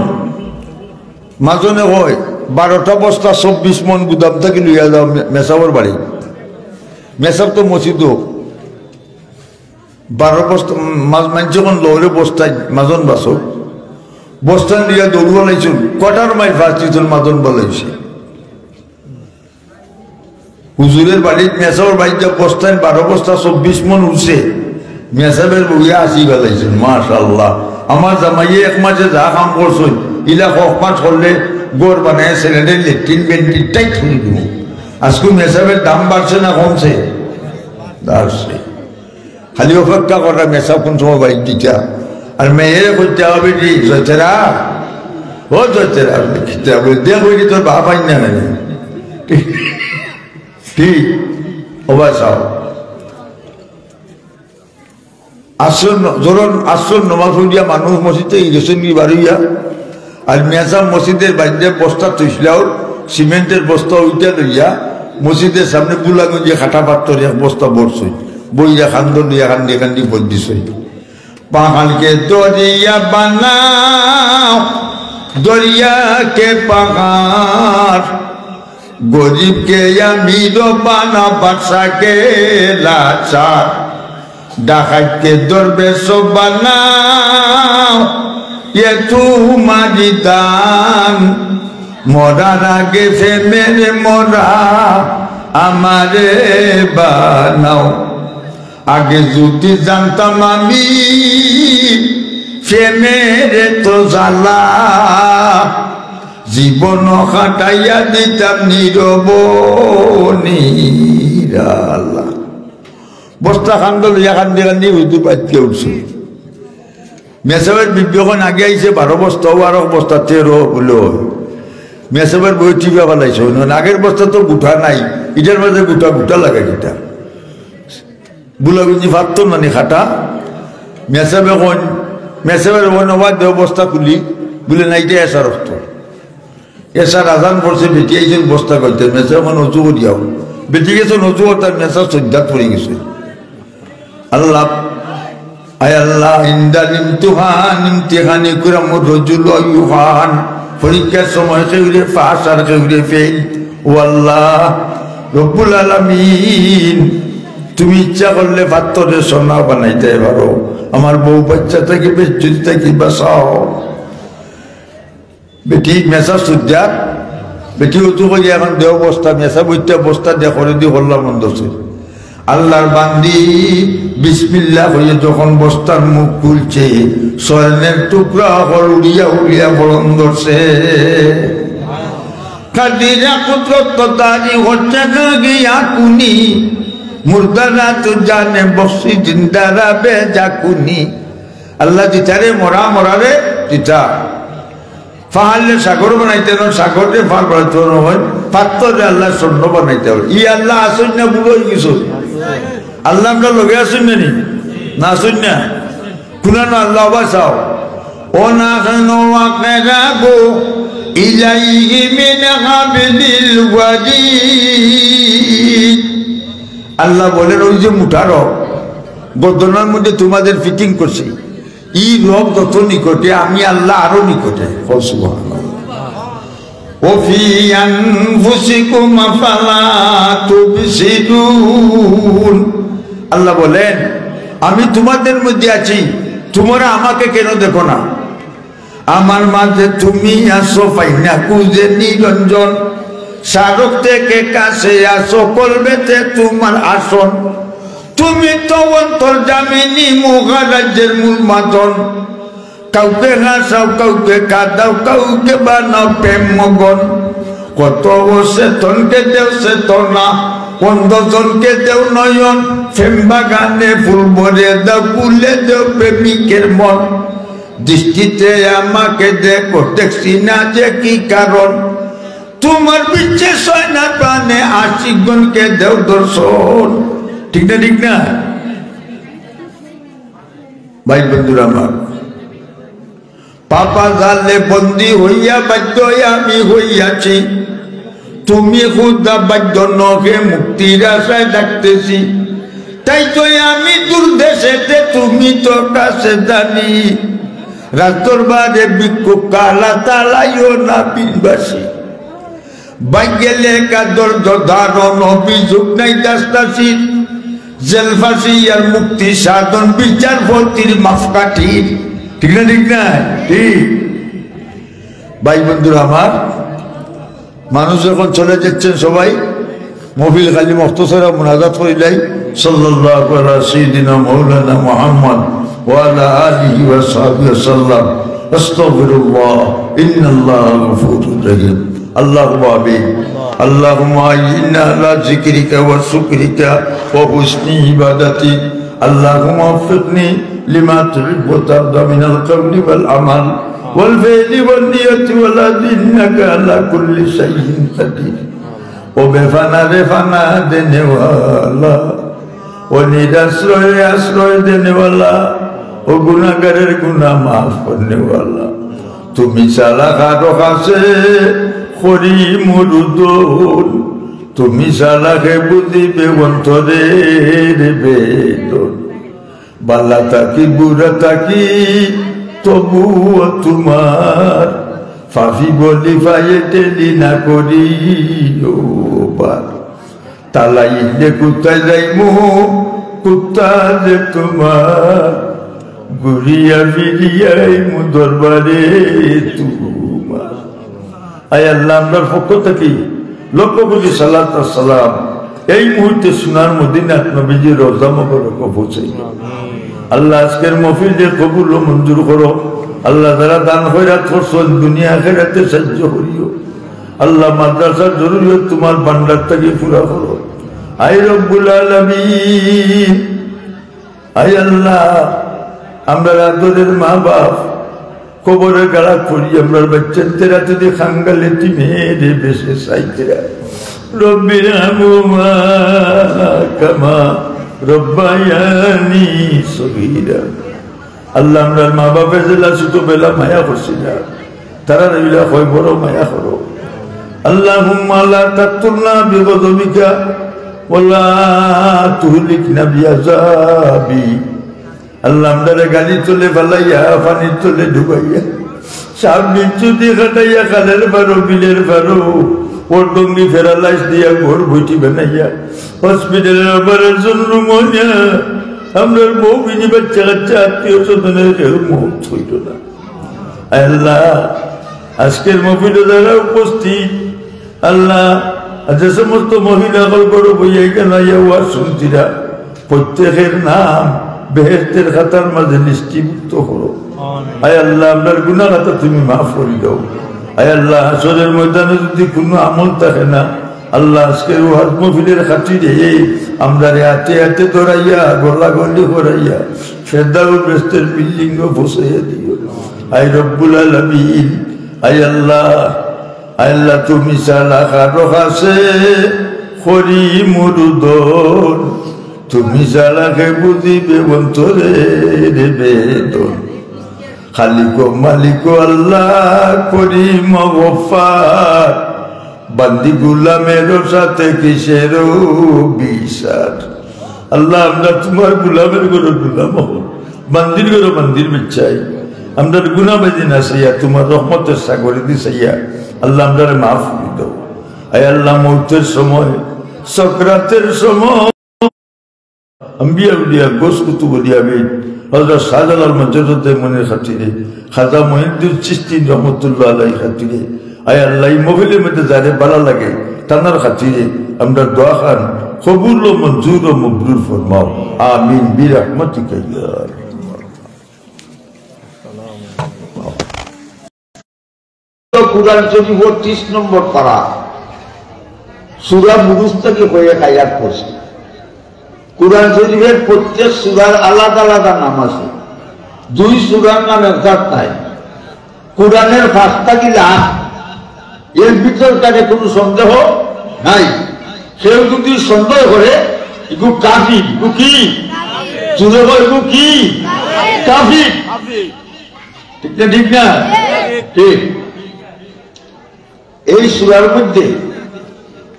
মাজনে হয় 12টা বস্তা 24 মন গুদাম থেকে লইয়া যাও মেসাবর বাড়ি। মেসাব তো মসজিদ 12 বস্তা মাঝ যখন লৌরে বস্তায় মাজন বাসো বস্তান দিয়া দৌড় বলাইছুন কটার মাইল ফার্স্ট মাজন বলাইছে হুজুরের বাড়ির মেসাবর বাড়িতে বস্তায় 12 বস্তা 24 মন উঠছে। মেসাবের বইয়া 80 বেলাইছেন। মাশাআল্লাহ। আমার জামাইয়ে 1 মাসে যা কাম করছেন ইলা 1 মাস করলে গোর বানায় ছেলেদের লেট্রিন বেন্টি টাইট হয়ে দিব। আজকে মেসাবের দাম বাড়ছে না কমছে? বাড়ছে। খালি অপেক্ষা করা মেসাব কোন সময় বাইক দিতা আর মেয়েরে করতে হবে জয়তেরা ও জয়তেরা খেতে হবে দেখো তোর বাপ আইন না ঠিক ওবা চাও আসল নমাজ হইয়া মানুষ মসজিদে গেছেন বাড়িয়া আর মেসাব মসজিদের বাইরে বস্তা তুইসলাও সিমেন্টের বস্তা উইটা লইয়া মসজিদের সামনে বুলাগঞ্জে খাটা পাত্তর 1 বস্তা বসছই বইয়া খান্দন দিয়া কান্দি বল দিছই। পাহাড়কে দরিয়া বানাও দরিয়া কে পাহাড় গরিবকে আমির বানা বাদশাকে লাচার ডাকাতকে দরবেশ বানাও এ তোমারি দান মরার আগে ফেমের মরা আমারে বানাও। আগে যদি জানতাম আমি ফেমের তো জ্বালা জীবন কাটাইয়া দিতাম নীরবনীরালা। বস্তা খান্দ লইয়া কান্দি হুজুর পাইতে উঠছে মেসাবের বিজ্ঞাপন আগে আইছে 12 বস্তা 12 বস্তা 13 হলো মেসাবের বই টিপা ফেলাইছে আগের বস্তা তো গুঠা নাই এটার মাঝে গুটা গুটা লাগাই যেটা বুলাগুঞ্জি ফাটতো নানি খাটা মেসাবে কোন মেসাবের নবাদ দেহ বস্তা খুলি বলে না এটা এসার রক্ত এসার আজান পড়ছে বেটি আইছেন বস্তা করতে মেসা এখন অজু করিয়াও বেটি গেছে অজু তার মেসা সজ্জাত পড়ে গেছে আল্লাহ আয় আল্লাহ ইন্দাল ইমতিহান ইমতিহানি কুরামুর রজুল ইউহান পরীক্ষার সময় কেউরে পাস আর কেউরে ফেল ও আল্লাহ রব্বুল আলামিন তুমি ইচ্ছা করলে পাত্তরে সোনা বানাইতে পারো আমার বউ বাচ্চা থেকে বেজ্জতি থেকে বাঁচাও বেটি মেসা সুজাত বেটি উঁচু করি এখন দেহ বস্তা মেসা বইটা বস্তা দিয়ে করে দিয়ে হল্লা মন্দ আল্লাহর বান্দি বিসমিল্লাহ হয়ে যখন বস্তার মুখ খুলছে স্বর্ণের টুকরা উড়িয়া উড়িয়া বরণ ধরছে কাদিরা কুদরত তারি হচ্ছে গিয়া কুনি মুর্দারা তো জানে বসি জিন্দারা বেজা কুনি আল্লাহ দিতারে মরা মরারে দিতা ফাহালে সাগর বানাইতে সাগরে ফাল বানাইতে হয় পাত্তরে আল্লাহ স্বর্ণ বানাইতে হবে ই আল্লাহ আসুন না বুড়ো কিছু আল্লাহ আমরা লগে আসুন না নি না আসুন না কুনানো আল্লাহ বাসাও ও না কেন রাগো ইলাইহি মিন হাবিলিল ওয়াজিদ আল্লাহ বলেন ওই যে মুঠার গদনার মধ্যে তোমাদের ফিটিং করছি ই রব যত নিকটে আমি আল্লাহ আরো নিকটে ওফি আনফুসিকুম আফালা তুবসিরুন আল্লাহ বলেন আমি তোমাদের মধ্যে আছি তোমরা আমাকে কেন দেখো না আমার মাঝে তুমি আসো পাইনা কুজে নিরঞ্জন শাহরুখ থেকে কাছে আসো কলবেতে তোমার আসন তুমি তো অন্তর্জামিনী মহারাজ্যের মূল মাতন কাউকে হাসাও কাউকে কাঁদাও কাউকে বানাও প্রেম মগন কত চেতনকে দেও চেতনা 15 জনকে দেও নয়ন প্রেম বাগানে ফুল ভরে দাও কুলে দেও প্রেমিকের মন দৃষ্টিতে আমাকে দেখো দেখছি না যে কি কারণ তোমার বিশ্বাস হয় না প্রাণে আশিকগণকে দেও দর্শন ঠিক না ঠিক না ভাই বন্ধুরা আমার পাপা জালে বন্দী হইয়া বাধ্য আমি হইয়াছি তুমি খুদা বাধ্য নহে মুক্তির আশায় ডাকতেছি তাই তো আমি দুর্দেশেতে তুমি তো কাছে জানি রাতরবারে বিক্ষোভ কালা তালাইও না বিনবাসী বাইগেলে কাদর ধারণ অভিযোগ নাই দাস্তাসির জেলফাসি আর মুক্তি সাধন বিচারপতির মাফকাঠি ঠিক না ঠিক না ঠিক ভাই বন্ধুরা আমার মানুষ যখন চলে যাচ্ছেন সবাই মফিল খালি মুখতসরা মুনাজাত করিলাই সাল্লাল্লাহু আলা সাইয়্যিদিনা মাওলানা মুহাম্মদ ওয়া আলা আলিহি ওয়া সাহবিহি ওয়াসাল্লাম আস্তাগফিরুল্লাহ ইন্নাল্লাহা গফুরুর রহিম আল্লাহুম্মা আমিন আল্লাহুম্মা ইন্না আলা যিকরিকা ওয়া শুকরিকা ওয়া হুসনি ইবাদাতিক আল্লাহুম্মা ওয়াফিকনি লিমা তুহিব্বু ওয়া তারদা মিনাল কওলি ওয়াল আমাল ওয়াল ফি'লি ওয়ান নিয়তি ওয়াল আদি ইন্নাকা আলা কুল্লি শাইইন কাদির ও বেফানা রেফানা দেনে ওয়ালা ও নিরাশ্রয় আশ্রয় দেনে ওয়ালা ও গুনাহগারের গুনাহ মাফ করনে ওয়ালা তুমি সালা কারো কাছে করি মুরুদন তুমি সালাকে বুঝিবে অন্তরের বেদন বালা তাকি বুড়া তাকি তবুও তোমার ফাফি বলি ফাইয়ে টেলি না করি তালাইলে কোথায় যাইমু কোথা যে তোমার ঘুরিয়া ফিরিয়াই মু দরবারে তোমার আয় আল্লাহ আমরার পক্ষ থেকে লক্ষ কোটি সালাত আর সালাম এই মুহূর্তে সোনার মদিনাত নবীজির রওজা মুবারক পৌঁছাই আল্লাহ আজকের মাহফিলের কবুল ও মঞ্জুর করো আল্লাহ যারা দান খয়রাত করছেন দুনিয়া আখিরাতে সাহায্য করিও আল্লাহ মাদ্রাসার জরুরিয়ত তোমার ভান্ডার থেকে পুরা করো আয় রব্বুল আলামিন আয় আল্লাহ আমরা আদরের মা বাপ কবরের গাড়া করি আমরা বাচ্চাদেরা যদি খাঙ্গালে মেয়েরে বেশে সাইতেরা রব্বির হামহুমা কামা রব্বায়ানি সগীরা। আল্লাহ আমরার মা বাপের জেলা ছোটবেলা মায়া করছিলা, তারা রইলা হয় বড় মায়া করো। আল্লাহুম্মা লা তাকতুলনা বিগযবিকা ওয়ালা তুহলিকনা বিআযাবি। আল্লাহ আমরারে গালি চলে ফালাইয়া পানি চলে ডুবাইয়া সাপ বিচ্ছু দিয়ে কাটাইয়া খালের পারো বিলের পারো ওর ডঙ্গি ফেরালাইস দিয়া ঘর বইটি বানাইয়া হসপিটালের অপারেশন রুম হইয়া আমরার বউ বিনি বাচ্চা কাচ্চা আত্মীয় স্বজনের কেউ মৌত হইল না। আল্লাহ আজকের মহিলা যারা উপস্থিত আল্লাহ যে সমস্ত মহিলা গল্পর বইয়া কেনাইয়া ওয়ার শুনছিরা প্রত্যেকের নাম বেহেশতের খাতার মাঝে লিস্টিভুক্ত করো। আয় আল্লাহ আপনার গুনাহ খাতা তুমি মাফ করে দাও। আয় আল্লাহ হাসরের ময়দানে যদি কোনো আমল থাকে না আল্লাহ আজকের ওয়াজ মাহফিলের খাতিরে আমরা হাতে হাতে ধরাইয়া গলা গন্ডি করাইয়া ফেরদাউল বেহেশতের বিল্ডিং বসাইয়া দিও। আয় রব্বুল আলামিন, আয় আল্লাহ তুমি সালা কারো কাছে করি মুরুদন, তুমি সালাকে বুঝিবে অন্তরে বেদন। খালিক মালিক আল্লাহ করি গফফার, বান্দি গুলামের সাথে কিসের বিচার। আল্লাহ আমরা তোমার গুলামের ঘরে গুলাম হব, বান্দির ঘরে বান্দির বেচাই। আমরা গুনাহ বাজি না চাইয়া তোমার রহমতের সাগরে দি চাইয়া আল্লাহ আমরা মাফ করে দাও। আয় আল্লাহ মৌতের সময় সকরাতের সময় আম্বিয়া উলিয়া গোস কুতুব উলিয়া বেদ হযরত শাহজালাল মজদুদ্দে মনের খাতিরে খাজা মঈনুদ্দিন চিশতি রহমাতুল্লাহ আলাইহি খাতিরে আয় আল্লাহ এই মহফিলের মধ্যে যারে ভালো লাগে তানার খাতিরে আমরা দোয়া খান কবুল ও মঞ্জুর ও মকবুল ফরমাও। আমিন বিরহমাতিকা ইয়া কুরআন শরীফ ৩০ নম্বর পারা সূরা মুরুস্তাকি হয়ে আয়াত পড়ছে। কুরআন শরীফের প্রত্যেক সূরার আলাদা আলাদা নাম আছে, 2 সূরার নাম একজাক্ট নাই। কুরআনের 5টা কিলা এর ভিতর তাকে কোনো সন্দেহ নাই। কেউ যদি সন্দেহ করে এগু কাফির, এগু কি জুড়ে এগু কি কাফির, ঠিক না? ঠিক না? ঠিক। এই সূরার মধ্যে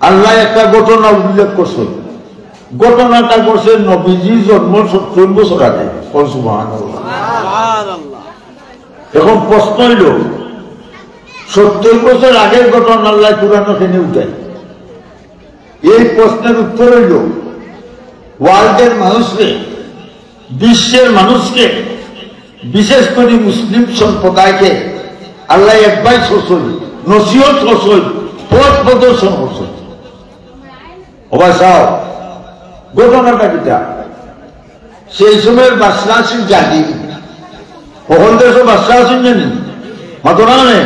আল্লাহ একটা ঘটনা উল্লেখ করছে। ঘটনাটা করছে নবীজির জন্ম 70 বছর আগে। সুবহানাল্লাহ। এখন প্রশ্ন হইল 70 বছর আগের ঘটনা আল্লাহ কুরআনে কেন উঠায়? এই প্রশ্নের উত্তর হইল ওয়ার্ল্ডের মানুষকে, বিশ্বের মানুষকে, বিশেষ করে মুসলিম সম্প্রদায়কে আল্লাহ একবার করছেন, নসিহত করছেন, পথ প্রদর্শন করছেন। অবশ্য ঘটনাটা কিটা সেই সময়ের বাদশা আছেন জানি, কখন দেশের বাদশা আছেন জানি ঘটনা নেই।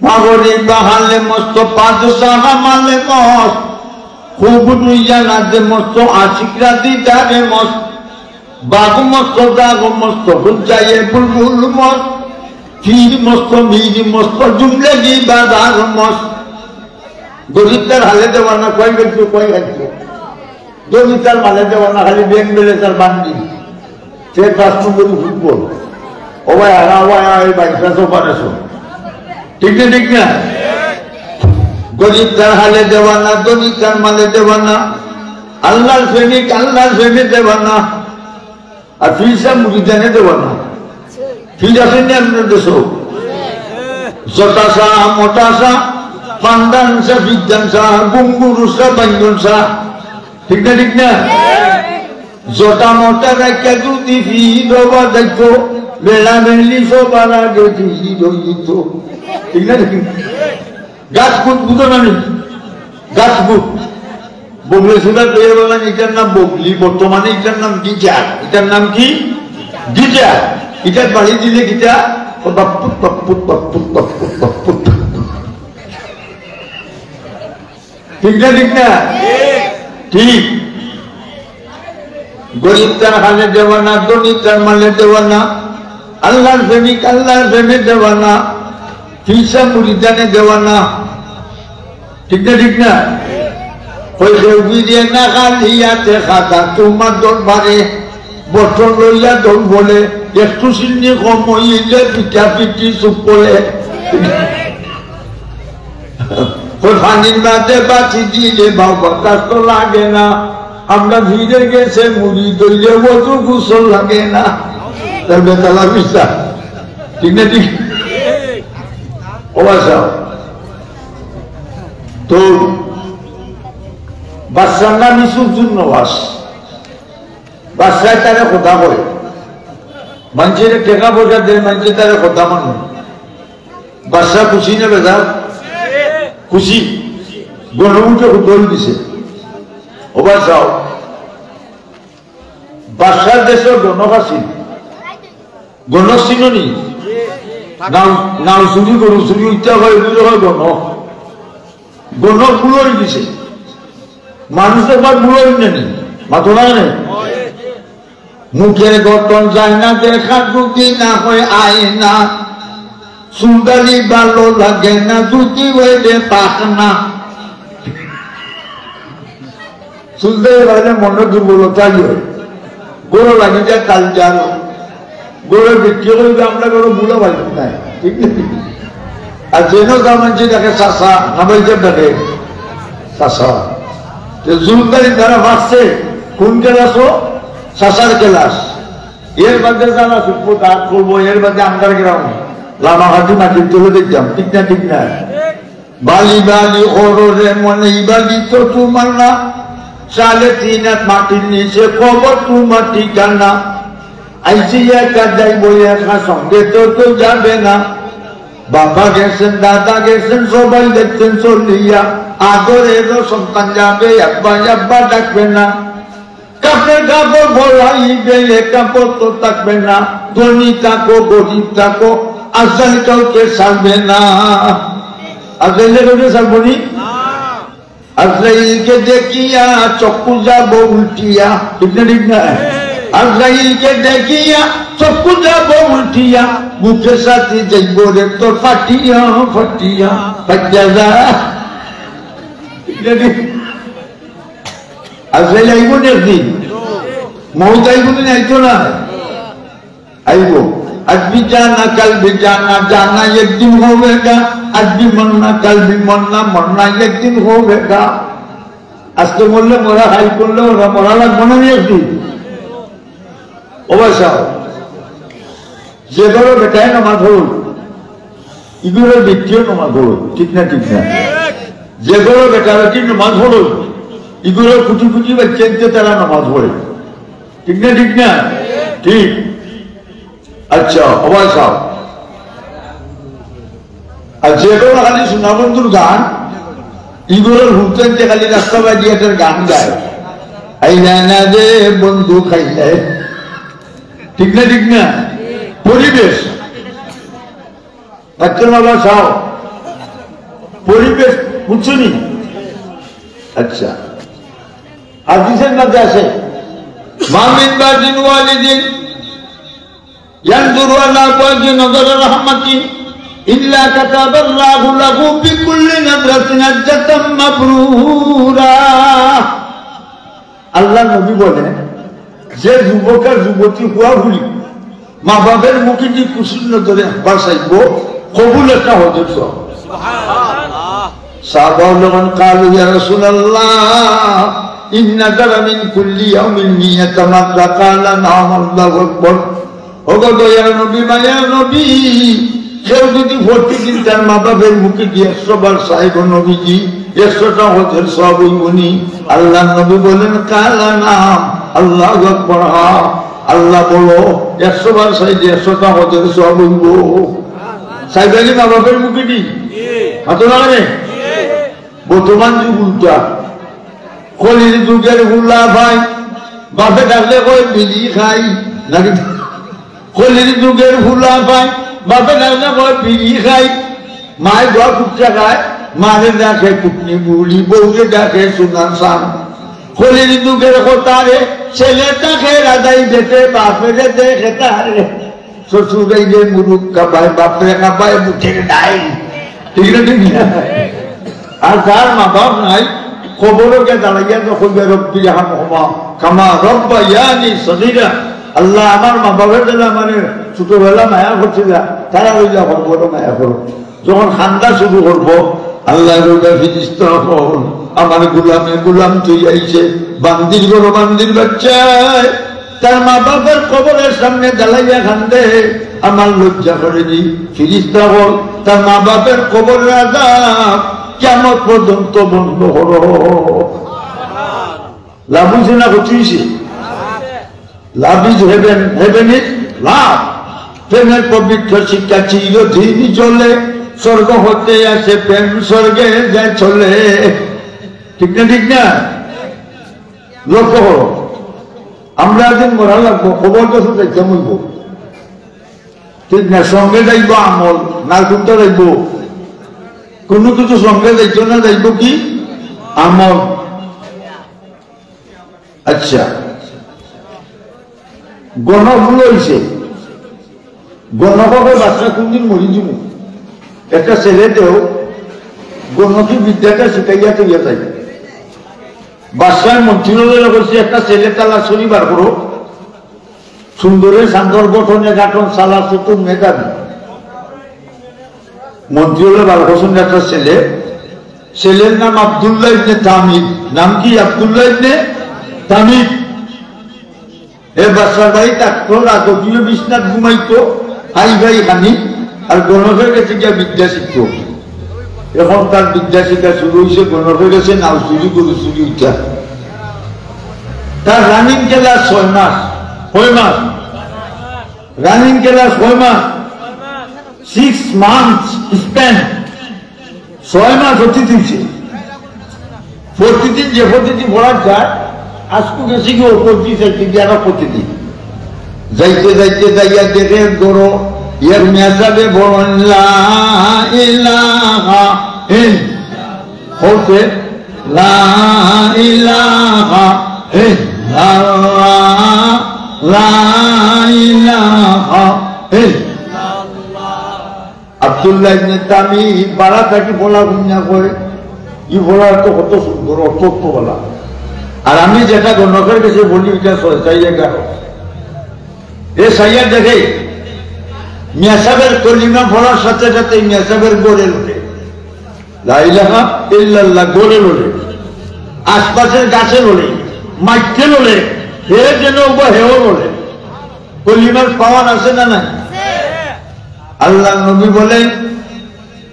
মাগরিব বাহালে মস্ত পাদশাহ মালে মস্ত, খুব নুইয়া নাচে মস্ত, আশিকরা দিদারে মস্ত, বাঘ মস্ত দাগ মস্ত, হুজায়ে বুলবুল মস্ত, ফির মস্ত মির মস্ত, জুমলেগি বাজার মস্ত। গরিবটার হালে দেওয়ানা কয় গেছো কয় গেছো, গরিবটার মালে দেওয়ানা খালি ব্যাংক ব্যালেন্সার বান্দি সে 5 নম্বরই ফুটবল। ও ভাই হারা ভাই বাইকটা অপারেশন, ঠিক না? ঠিক না? গরিবটার হালে দেওয়ানা, গরিবটার মালে দেওয়ানা, আল্লাহর প্রেমিক আল্লাহর প্রেমে দেওয়ানা, আর ফিরসা মুরিদানে দেওয়ানা। ফির আসেন না আপনার দেশও জটাসা মোটাসা পান্ডানসা বিজ্ঞানসা গুঙ্গুরুসা বাঙ্গুনসা, ঠিক না? ঠিক না? জটা মোটা রাখা যদি ফিরবা দেখতো বেলা বেলি সবার আগে ফির হইত, ঠিক না? গাছ বুট বুঝো না নি? গাছ বুট বগলে সুদা পেয়ে বললেন এটার নাম বগলি, বর্তমানে এটার নাম গিটার। এটার নাম কি? গিটার। এটার বাড়ি দিলে গিটা তপ্পুত তপ্পুত তপ্পুত তপ্পুত তপ্পুত, ঠিক না? ঠিক না? ঠিক। গরিব তার হালে দেওয়ানা, ধনী তার মালে দেওয়ানা, আল্লাহর প্রেমিক আল্লাহর প্রেমে দেওয়ানা, ফিসা মুরিদানে দেওয়ানা। ঠিক না ঠিক না? ওই রবিরে না খালিয়াতে খাতা তোমার দরবারে বটন লইয়া দল বলে, একটু সিন্নি কম হইলে পিঠা পিঠি চুপ বলে। ওই পানির মাঝে বাঁচি দিলে বাবা কষ্ট লাগে না, আমরা ভিড়ে গেছে মুড়ি দইলে বছর গুসল লাগে না। তার বেতালা বিশ্বাস। ঠিক না ঠিক? অবশ্য তো বাচ্চার নাম ইসুফজুন নওয়াজ। বাচ্চায় তারা কথা বলে, মানুষের টেকা পয়সা দেয়, মানুষের তারা কথা মানে। বাচ্চা খুশি না বেদা? খুশি। গণমুখে দল দিছে। অবশ্য বাচ্চার দেশের গণক আছিল, গণক ছিল নি? নাও চুরি করু চুরি ইচ্ছা হয় গণক। গণক বুড়োই দিছে, মানুষের বার বুড়োই নেই, মাথো না নেই। মুখের গঠন যায় না, দেখা দুটি না হয় আয় না, সুন্দরী ভালো লাগে না, দুটি হইলে পাক না। সুন্দরী ভাইলে মনে দুর্বলতা হয়, গরু লাগে যায় কাল জানো, গরু বিক্রি করবে আমরা গরু বুড়ো ভাই নাই। ঠিক আছে? আর যেন মানুষ দেখে চাষা নামাইতে দেখে চাষা, জুলকারি দ্বারা ভাসছে কোন ক্লাসও চাষার ক্লাস। এর বাদে জানা সুপ্পু কাজ করবো, এর বাদে আন্ডার গ্রাউন্ড লামাঘাটি মাটির তুলে দেখতাম। ঠিক না ঠিক না? বালি বালি ওরে মনে বালি তো তোমার না, 3.5 হাত মাটির নিচে খবর তোমার ঠিকানা। আইসি একা যাইব একা সঙ্গে তো তো যাবে না, বাবা গেছেন দাদা গেছেন সবাই দেখছেন চলিয়া, আদরেরও সন্তান যাবে আব্বা আব্বা ডাকবে না, কাপড়ের কাপড় ভরাইবে কাপড় তো থাকবে না, ধনী থাকো গরিব থাকো আজকাল কাউকে ছাড়বে না। আজকাল কাউকে ছাড়বো নি? আজরাইলকে দেখিয়া চক্ষু যাব উল্টিয়া। ঠিক না ঠিক না? আজরাইলকে দেখিয়া চক্ষু যাব উল্টিয়া, বুকের সাথে যাইব রে তোর ফাটিয়া ফাটিয়া ফাটিয়া যা। আজরাইল আইব না একদিন, মৌত আইব দিন আইতো না, আইব। আজ भी जाना कल भी जाना, जाना एक दिन होगा, आज भी मरना कल भी मरना, मरना एक दिन होगा। আজকে মরলে মরা, হাই করলে ওরা মরা লাগবে না একদিন। অবশ্য যে ধরো বেটায় নামাজ হল, এগুলো দ্বিতীয় নামাজ হল। ঠিক না ঠিক না? যে ধরো বেটা বেটি নামাজ হল, এগুলো কুটি কুটি বাচ্চাকে তারা নামাজ পড়ে। ঠিক না ঠিক না? ঠিক। আচ্ছা অবশ্য আর যে কোনো খালি সোনা বন্ধুর গান, এগুলোর হুলতেন যে খালি রাস্তা বাজিয়ে একটা গান গায়, আইনা না রে বন্ধু খাইলে। ঠিক না ঠিক না? পরিবেশ বাচ্চার বাবা চাও, পরিবেশ বুঝছো নি? আচ্ছা হাদিসের মধ্যে আছে, মামিন বাদিন ওয়ালিদিন ইয়ানজুরু আলা ওয়াজহি নজর রাহমাতিন ইল্লা কাতাবাল্লাহু লাহু বিকুল্লি নাযরাতিন আজরাতাম মাবরুরা। আল্লাহ নবী বলেন, যে যুবক আর যুবতী হুয়া ভুলি মা বাবের মুখে যে কুসুর নজরে বাসাইব, কবুল একটা হজর সব। সাহাবাগণ কালু ইয়া রাসূলুল্লাহ ইন্না যারা মিন কুল্লি ইয়াউমিন নিয়াতা মাত্রা কালা নাম আল্লাহু আকবার। ওগো দয়ার নবী মায়ার নবী, কেউ যদি প্রতিদিন তার মা বাবের মুখে দিয়ে 100 বার সাহেব নবীজি 100টা হজের সব হইবনি। আল্লাহ নবী বলেন কালা নাম আল্লাহু আকবার, আল্লাহ বলো 100 বার সাহেব 100টা হজের সব হইব। সাহেব আলী মা বাবের মুখে দি হাত লাগে। বর্তমান যুগ উল্টা, কলির যুগের হুল্লা ভাই, বাপে ডাকলে কই বিড়ি খাই নাকি? কলির যুগের হুল্লা ভাই, বাপে ডাকলে কই বিড়ি খাই, মায়ের ঘর কুচা খায়, মারে ডাকে কুটনি বুড়ি, বউকে ডাকে সোনার সান। হলির যুগের হতারে ছেলেটাকে রাজাই যেতে বাপেরে দেখে তারে শ্বশুরাই যে মুরুখ কাবায় বাপরে কাবায় মুখের নাই ঠিক না ঠিক না আর যার মা বাপ নাই খবরকে দাঁড়াইয়া যখন রব্বি ইয়ারহামহুমা কামা রাব্বায়ানি সগীরা আল্লাহ আমার মা বাপের জন্য মানে ছোটবেলা মায়া করছিল তারা রইলা বড় মায়া করো যখন খান্দা শুরু করবো আল্লাহ রইলা ফিরিস্তা হল আমার গুলাম তুই আইছে বান্দির গরো বান্দির বাচ্চায় তার মা বাপের কবরের সামনে দাঁড়াইয়া খান্দে আমার লজ্জা করেনি ফিরিস্তা হল তার মা বাপের কবরের আযাব কিয়ামত পর্যন্ত বন্ধ হলো লাভ হইছে না হচ্ছে love is heaven heaven is love প্রেমের পবিত্র শিক্ষা চিরদিন চলে স্বর্গ হতে আসে প্রেম স্বর্গে যায় চলে ঠিক না ঠিক না লক্ষ্য করো আমরা একদিন মরা লাগবো খবর তো দেখতে মইব ঠিক না সঙ্গে যাইব আমল না কোনটা যাইব কোন কিছু সঙ্গে যাইত না যাইব কি আমল আচ্ছা গণভুল হয়েছে গণভাবে বাচ্চা কোনদিন মরি যাব একটা ছেলেতেও গণকি বিদ্যাটা শিখাইয়া তৈয়া যাই বাচ্চার মন্ত্রীরা বলছে একটা ছেলে তালা শনিবার করো সুন্দরের সান্দর গঠনে গাঠন সালা চতুর মেধাবী মন্ত্রী হলে ভালো পছন্দ একটা ছেলে ছেলের নাম আব্দুল্লাহ ইবনে তামিদ নাম কি আব্দুল্লাহ ইবনে তামিদ এ বাচ্চার ভাই থাকতো রাজকীয় বিছনাথ ঘুমাইতো হাই ভাই খানি আর গণকের কাছে গিয়া বিদ্যা শিখত এখন তার বিদ্যা শিক্ষা শুরু হয়েছে গণকের কাছে নাও চুরি করে চুরি উঠা তার রানিং ক্লাস 6 মাস রানিং ক্লাস 6 মাস 6 months স্পেন 6 মাস হতে দিচ্ছে প্রতিদিন যে প্রতিদিন পড়া যায় আজকে গেছি কি প্রতি যাইতে গিয়ে প্রতিদিন যাইতে যাইতে যাইয়া দেখে গরো ইয়ার মেসাবে বলেন লা ইলাহা হতে লা ইলাহা ইল্লাল্লাহ লা ইলাহা আব্দুল্লাহ ইবনে তামিম বাড়া থাকি বলা গুণা করে ই বলা তো কত সুন্দর অর্থ বলা আর আমি যেটা গণকের কাছে বলি এটা চাইয়া গেল এ সাইয়া দেখে মিয়া সাহেবের কলিমা পড়ার সাথে সাথে মিয়া সাহেবের গড়ে ওঠে লা ইলাহা ইল্লাল্লাহ গড়ে ওঠে আশপাশের গাছে ওঠে মাইতে ওঠে হে যেন হেও ওঠে কলিমার পাওয়ার আছে না নাই আল্লাহ নবী বলেন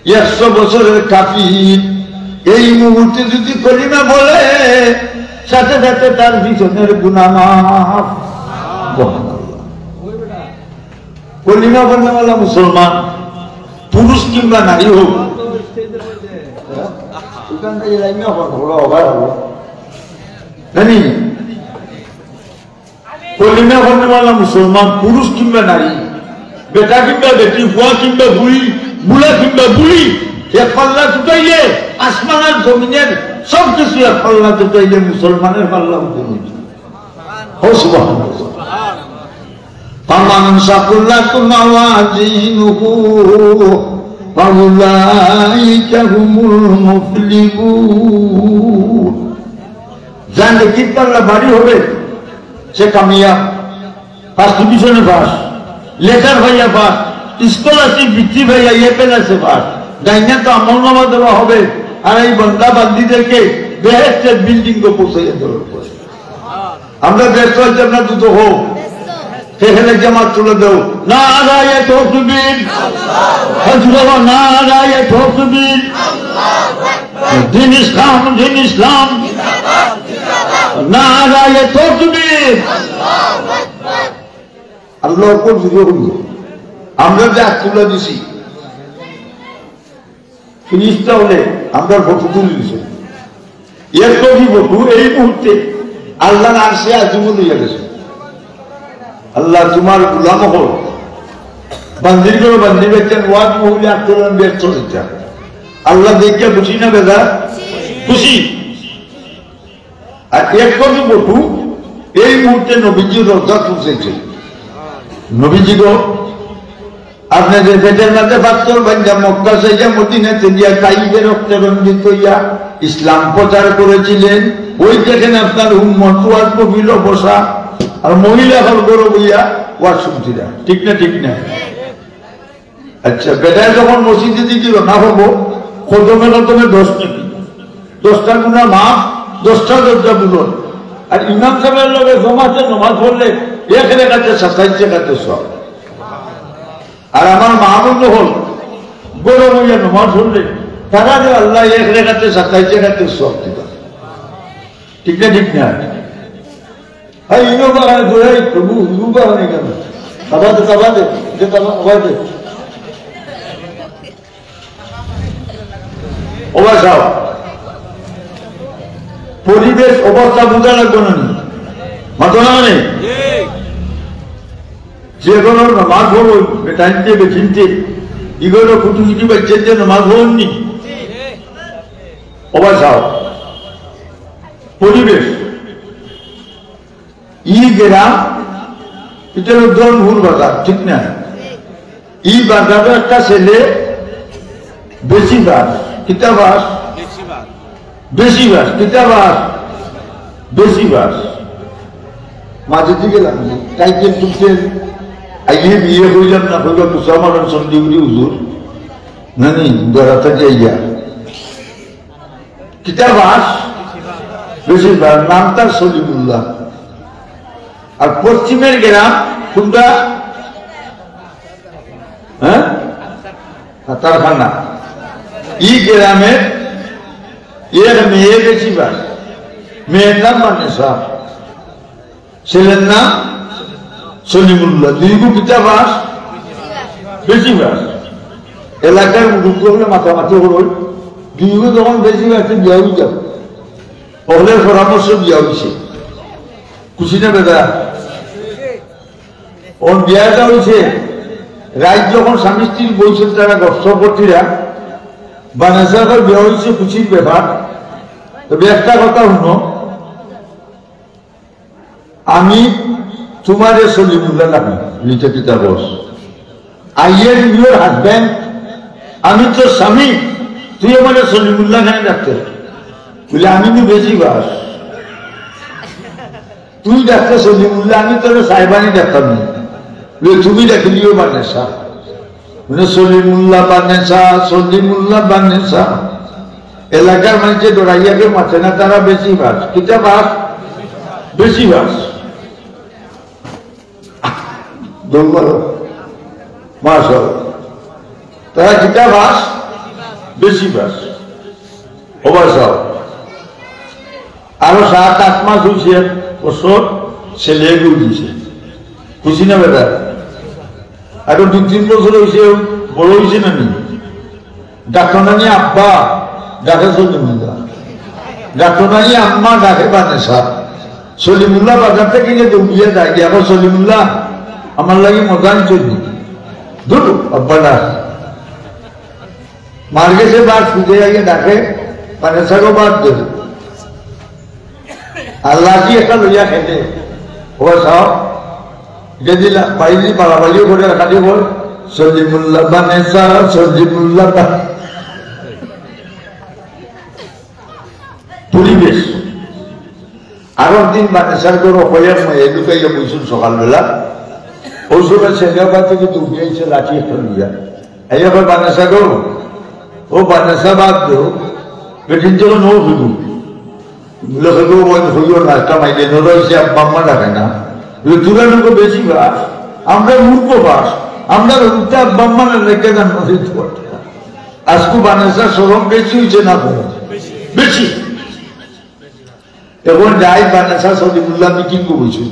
100 বছরের কাফির এই মুহূর্তে যদি কলিমা বলে সাথে সাথে তার পিছনের গুনাহ মাফ কলিমা বলনেওয়ালা মুসলমান পুরুষ কিংবা নারী হোক কলিমা বলনেওয়ালা মুসলমান পুরুষ কিংবা নারী বেটা কিংবা বেটি বুয়া কিংবা বুড়ি বুড়া কিংবা বুড়ি এক পাল্লা জুটাইলে আসমান আর জমিনের সব কিছু এক পাল্লা জুটাইলে মুসলমানের পাল্লা ফামান সাকুল্লাত মাওয়াজিনুহু ফাউলাইকা হুমুল মুফলিহুন যার কি পাল্লা ভারী হবে সে কামিয়াব ফার্স্ট ডিভিশনে পাস লেটার ভাইয়া পাস স্কলারশিপ বৃত্তি ভাইয়া পেলাসে পাস ডাইনা তো আমল নামা দেওয়া হবে আর এই বন্দা বান্দিদেরকে বেহেস্টের বিল্ডিং কো পৌঁছাইয়া দেওয়ার পরে আমরা ব্যস্ত হচ্ছে আপনার দ্রুত হোক সেখানে জামাত তুলে দেও নারায়ে তাকবীর হযরত নারায়ে তাকবীর দিন ইসলাম নারায়ে তাকবীর আল্লাহর উপর জুড়ে হইল আমরা যে তুলে দিছি ফিরিস্তা হলে আমরা ফটো তুলে দিছি এর কবি ফটো এই মুহূর্তে আল্লাহ আরশে আজিমুল হইয়া গেছে আল্লাহ তোমার গুলাম হল বান্দির করে বান্দি বেচেন ওয়াজ মহিলা আন্দোলন ব্যর্থ হচ্ছে আল্লাহ দেখে খুশি না বেদা খুশি আর এক কবি বটু এই মুহূর্তে নবীজি রোজা তুলছে নবীজি গো আপনাদের পেটের মাঝে পাত্তর বাঞ্জা মক্কা সাইজা মদিনাতে গিয়া তাইফের রক্তে রঞ্জিত হইয়া ইসলাম প্রচার করেছিলেন। ওই দেখেন আপনার উম্মত ওয়াজ কবিল বসা আর মহিলা হল গৌরব হইয়া ওয়াজ শুনছিলা, ঠিক না ঠিক না? আচ্ছা বেটায় যখন মসজিদে দিকে না হবো কদমে 10 নাকি 10টা গুণা মাফ 10টা দরজা বুলন। আর ইমাম সাহেবের লগে জমাতে নমাজ পড়লে এক রেখাতে 27 রেখাতে সব। আর আমার মাহবুব হল গৌরব হইয়া নমাজ পড়লে তারা যে আল্লাহ এক রেখাতে 27 রেখাতে সব দিবা, ঠিক না ঠিক না? হ্যাঁ ইনো বাগানে ঘোরাই প্রভু ইউ বাগানে কেন কাবাদে কাবাদে যে কাবাদে অবসাও পরিবেশ অবস্থা বোঝা লাগবে না মাথা না মানে যে কোনো নামাজ হল টাইমতে বেচিনতে এগুলো কুটুকুটি বাচ্চার যে নামাজ হননি অবসাও পরিবেশ ই গ্রাম এটা ধর্মপুর বাজার, ঠিক না? এই বাজারে একটা ছেলে বেশি বাস কিতাবাস বেশি বাস কিতাবাস বেশি বাস মাঝে দিকে লাগবে টাইটেল টুকছেন আইয়ে বিয়ে হইলাম না হইল মুসলমান সন্দিগুলি হুজুর নানি দরাতে যাইয়া কিতাবাস বেশি বাস নাম তার সলিমুল্লাহ। আর পশ্চিমের গ্রাম কোনটা? হ্যাঁ তারখানা। এই গ্রামের এর মেয়ে বেশি বাস, মেয়ের নাম মানেসা, ছেলের নাম সলিমুল্লাহ। দুইগু পিতা বাস বেশি বাস। এলাকার মুরুব্ব হলে মাথামাতি হল দুইগু যখন বেশি বাসে বিয়া হয়ে যাব হলের পরামর্শ বিয়া হয়েছে, খুশি না বেদা? ওর বিয়াটা হয়েছে রাত যখন স্বামী স্ত্রীর বলছেন তারা গর্ষপর্তীরা বানেসার বিয়া হয়েছে খুশির ব্যাপার। তবে একটা কথা শুনো, আমি তোমারে সলিমুল্লাহ লাগি লিখে পিতা boss I am your husband, আমি তোর স্বামী, তুই আমার সলিমুল্লাহ খানে ডাকতে বলে আমি তো বেশি বাস, তুই ডাকতে সলিমুল্লাহ, আমি তোর সাহেবানি ডাকতাম না, তুমি ডাকলিও বানেসা, মানে সলিমুল্লাহ বানেসা সলিমুল্লাহ বানেসা। এলাকার মানুষে ডরাইয়াকে মাছে না, তারা বেশি বাস কিতা বাস বেশি বাস মাস তারা কিতা বাস বেশি বাস অবসর। আরো 7-8 মাস হয়েছে বছর ছেলে দিছে, খুশি না বেটা? আরো 2-3 বছর হয়েছে বড় হয়েছে না নি? ডাক্তার নানি আব্বা ডাকে সলিমুল্লাহ, ডাক্তার নানি আম্মা ডাকে বানেসা। সলিমুল্লাহ বাজার থেকে গিয়ে দৌড়িয়ে যায় গিয়ে আবার সলিমুল্লাহ আমার লাগে মজান চলি ধর আব্বা ডাক মার গেছে বাদ খুঁজে গিয়ে ডাকে বানেসাকে বাদ ধরে আল্লাহ কি একটা লইয়া খেতে ও সব যদি বাইরে বাড়াবাড়িও করে খালি বল সলিমুল্লাহ বানেসা সলিমুল্লাহ। পরিবেশ আরো একদিন বানেসার করে হইয়ার মেয়ে ঢুকাইয়া বইছুন সকালবেলা ওই সময় ছেলেবার থেকে দৌড়িয়েছে লাঠি একটা লইয়া এইবার বানেসা করো ও বানেসা বাদ দেও বেটিন যখন ও শুধু লোকের হইও না একটা মাইলে নরইছে আব্বা ডাকে না তুরানুকে বেশি বাস, আমরা মূর্খ বাস, আমরা উল্টা আব্বা রেখে গান করতে আজকে বানেসা সরম বেশি হয়েছে না বেশি। এখন যাই বানেসা সলিমুল্লাহ মিটিং করছি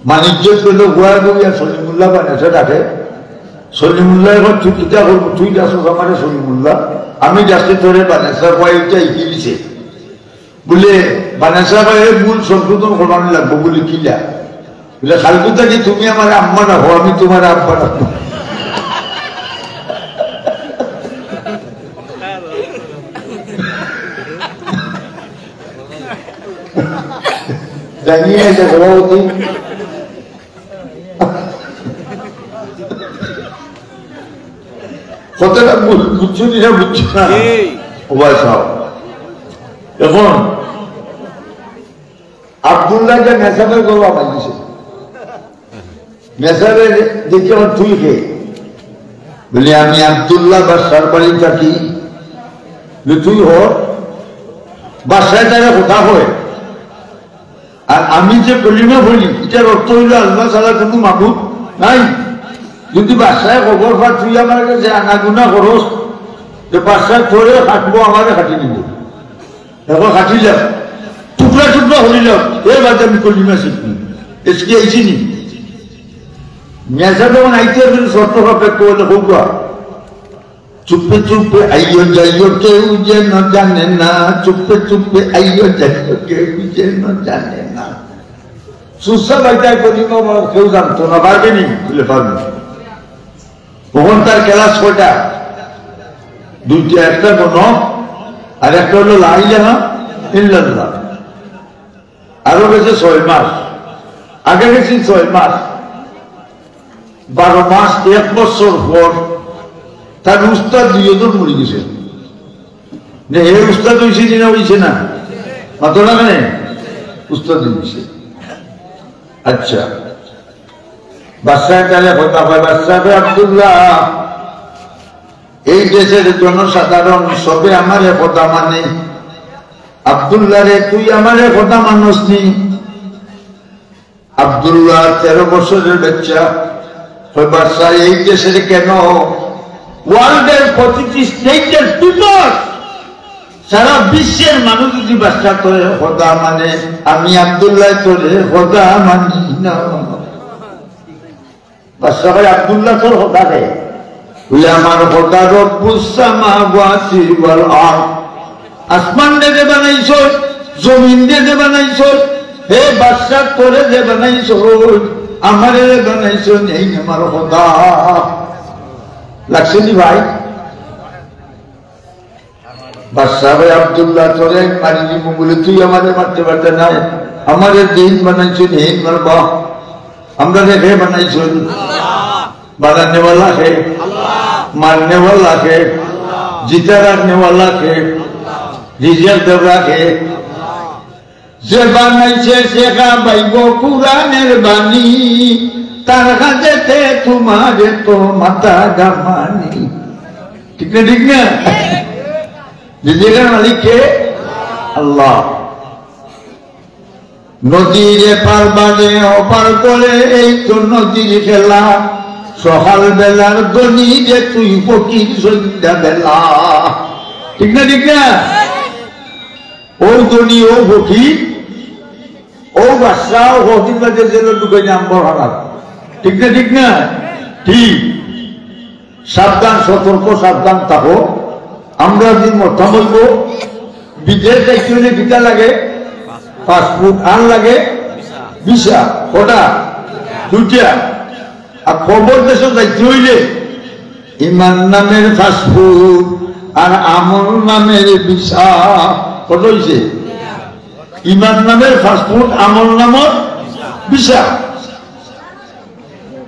মানিজ্য পেল গোয়া গিয়া সলিমুল্লাহ বানেসা ডাকে সলিমুল্লাহ এখন তুই কিতা করবো, তুই যাস আমার সলিমুল্লাহ, আমি যাচ্ছি তোরে বানেসা কয়েকটা ইকি দিছে বলে বানেসা কয়ে মূল সংশোধন করানো লাগবো বলে কিলা বলে খালকু থাকি তুমি আমার আম্মা রাখো, আমি তোমার আব্বা রাখবো। জানিয়ে এটা সভাপতি কতটা বুঝছো না বুঝছো না ওবাই সাহেব এখন আব্দুল্লাহকে মেসাবের গরু আমার দিছে মেসাবের দেখে আমার তুই খেয়ে বলি আমি আব্দুল্লাহ বাসার বাড়ি থাকি তুই হ বাসায় তারা কথা হয় আর আমি যে কলিমা বলি এটার অর্থ হইল আল্লাহ ছাড়া কোনো মাবুদ নাই যদি বাসায় খবর পা তুই আমার কাছে আনাগুনা করস যে বাসায় ধরে কাটবো আমারে কাটি নিব এখন কাটিলাম টুকরা টুকরা হলিলাম এর বাদে আমি কলিমা শিখবি এসকে আইছি নি মেসা যখন আইতে শর্ত সাপেক্ষ হলে হোক চুপে চুপে আইয়ো যাইও কেউ যেন জানে না চুপে চুপে আইয়ো যাইও কেউ যেন জানে না সুসা বাজায় করিব কেউ জানতো না পারবে নি বলে পারবে তখন তার ক্লাস কয়টা দুইটা একটা কোনো আর একটা হলো লা ইলাহা ইল্লাল্লাহ আরো গেছে 6 মাস আগে গেছি 6 মাস 12 মাস 1 বছর পর তার উস্তাদ দুইজন মরে গেছে হে উস্তাদ হয়েছে না হয়েছে না মাত্র না কেন উস্তাদ হয়েছে আচ্ছা বাদশাহ তাহলে কথা হয় বাদশাহ আব্দুল্লাহ এই দেশের জনসাধারণ সবে আমার কথা মানে আব্দুল্লাহ রে তুই আমার কথা মানুষ নি আব্দুল্লাহ 13 বছরের বাচ্চা বাদশাহ এই দেশের কেন ওয়ার্ল্ডের প্রতিটি স্টেটের পিপল সারা বিশ্বের মানুষ যদি বাচ্চা করে খোদা মানে আমি আব্দুল্লাহ তোরে খোদা মানি না বাচ্চা ভাই আব্দুল্লাহ তোর খোদা রে বলে আমার খোদা রব্বুস সামাওয়াতি ওয়াল আরদ আসমান দে বানাইছ জমিন দে বানাইছ হে বাচ্চা তোরে যে বানাইছ আমারে বানাইছ নেই আমার খোদা লাগছে নি ভাই বাদশাহ ভাই আব্দুল্লাহ তোরে মারি দিব বলে তুই আমাদের মারতে পারতে না আমাদের দিন বানাইছেন হেন মারবা আমরা রেখে বানাইছেন বানানে वाला है मारने वाला है जिता रखने वाला है रिजल्ट রাখে যে বানাইছে শেখা বাইব কুরআনের বাণী তার কাছেতে তোমারে তো মাথা গামানি ঠিক না ঠিক না জিজিগার মালিক কে আল্লাহ নদীর পার বাদে অপার করে এই তো নদীর খেলা সকাল বেলার দনি যে তুই ফকির সন্ধ্যা বেলা ঠিক না ঠিক না ও দনি ও ফকির ও বাদশা ও ফকির বাদে জেলে ঢুকে নাম্বার হারাত ঠিক না ঠিক না ঠিক সাবধান সতর্ক সাবধান থাকো আমরা যদি মত বলবো বিদেশ যাইতে হলে ভিসা লাগে পাসপোর্ট আর লাগে ভিসা কটা দুইটা আর খবর দেশে যাইতে হইলে ইমান নামের পাসপোর্ট আর আমল নামের ভিসা কত হয়েছে ইমান নামের পাসপোর্ট আমল নামের ভিসা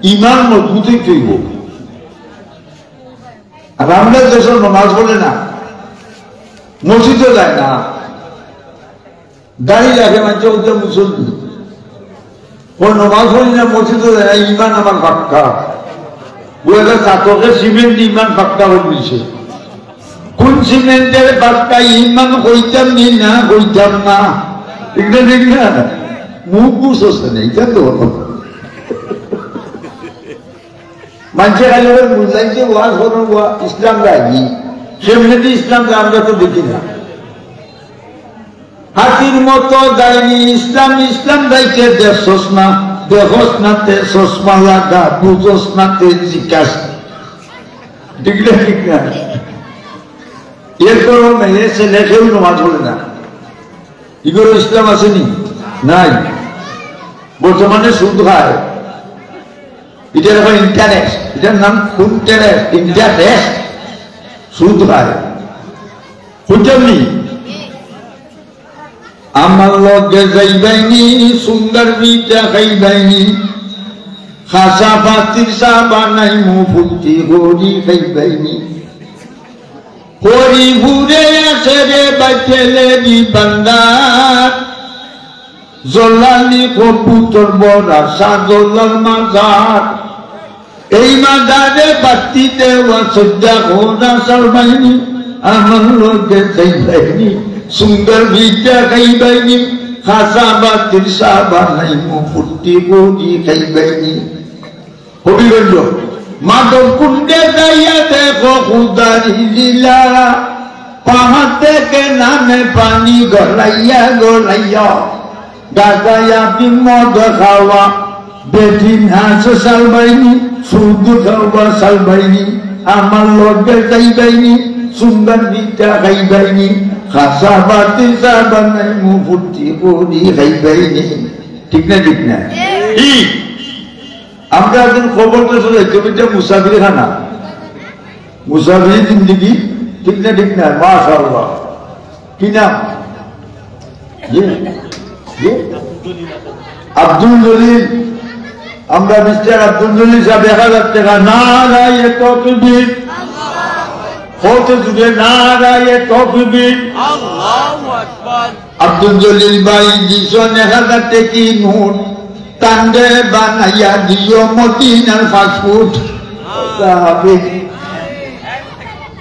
ইমান মজবুতই তৈব আর আমরা দেশের নমাজ বলে না মসজিদে যায় না দাঁড়িয়ে রাখে মাঝে ওদের মুসলমান ও নমাজ পড়ি না মসজিদে যায় না ইমান আমার পাক্কা ও একটা চাতকে সিমেন্ট ইমান পাক্কা হয়ে দিয়েছে কোন সিমেন্টের পাক্কা ইমান কইতাম নি না কইতাম না ঠিক না ঠিক না মুখ বুঝছে না এটা তো মানুষের খালি বুঝলাম যে ওয়াজ হলো ইসলাম রাখি সেমনি ইসলাম আমরা তো দেখি না হাতির মতো যায়নি ইসলাম ইসলাম যাইতে দেখছস না দেখস না তে চশমা লাগা বুঝস না তে জিজ্ঞাস ঠিক না ঠিক না এরপর মেয়ে ছেলে কেউ নামাজ পড়ে না এগুলো ইসলাম আসেনি নাই বর্তমানে সুদ খায় এটার এখন ইন্টারেস্ট এটার নাম ইন্টারেস্ট সুদ খায় বুঝতেননি আমার লগে যাইবাইনি সুন্দর বিটা খাইবাইনি খাসা পাতির চা বানাই মু ফুটি হরি খাইবাইনি হরি ঘুরে আসে রে বাইতেলে দি বান্দার জলালি কবুতর বড়া সাজলার মাজার এই মাজারে বাতি দেওয়া সজ্জা ঘোড়া সারবাইনি আমার লগে যাইবাইনি সুন্দর বিটা খাইবাইনি খাসা বাতির চা বানাই মু ফুটি হরি খাইবাইনি হবিগঞ্জ মাধব কুণ্ডে যাইয়া দেখো খুদারি লীলা পাহাড় থেকে নামে পানি গলাইয়া গলাইয়া গাজায়া বিমদ খাওয়া বেদিন হাঁস সালবাইনি শুধু খাওয়া সালবাইনি আমার লগে যাইবাইনি সুন্দর বিটা খাইবাইনি খাসা বাতি চা বানাই মু ফুটি করি খাইবাইনি ঠিক না ঠিক না আমরা একদিন খবর তো শুনে মুসাফির খানা মুসাফির জিন্দগি ঠিক না ঠিক না মাশাআল্লাহ কি নাম আব্দুল জলিল আমরা মিস্টার আব্দুল জলিল সাহেব 1000 টাকা নারায়ে তাকবীর হতে যুগে নারায়ে তাকবীর আল্লাহু আকবার আব্দুল জলিল ভাই দিছেন 1000 টাকা নোট তান্ডে বানাইয়া দিও মদিনার ফাস্টফুড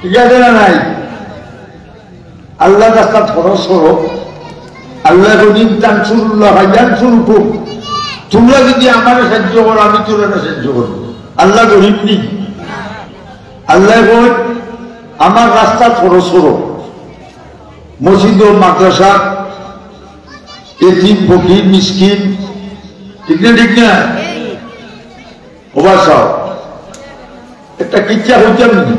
ঠিক আছে না নাই আল্লাহ রাস্তা খরচ করো আল্লাহ গরিব দান সুরুল্লাহ হাজার সুরুকু তোমরা যদি আমার সাহায্য করো আমি তোরা সাহায্য করবো আল্লাহ গরিব নি আল্লাহ বল আমার রাস্তা খরচ করো মসজিদ ও মাদ্রাসা এতিম ফকির মিসকিন ঠিক না ঠিক না ওবাসাও একটা কিচ্ছা হচ্ছে নাকি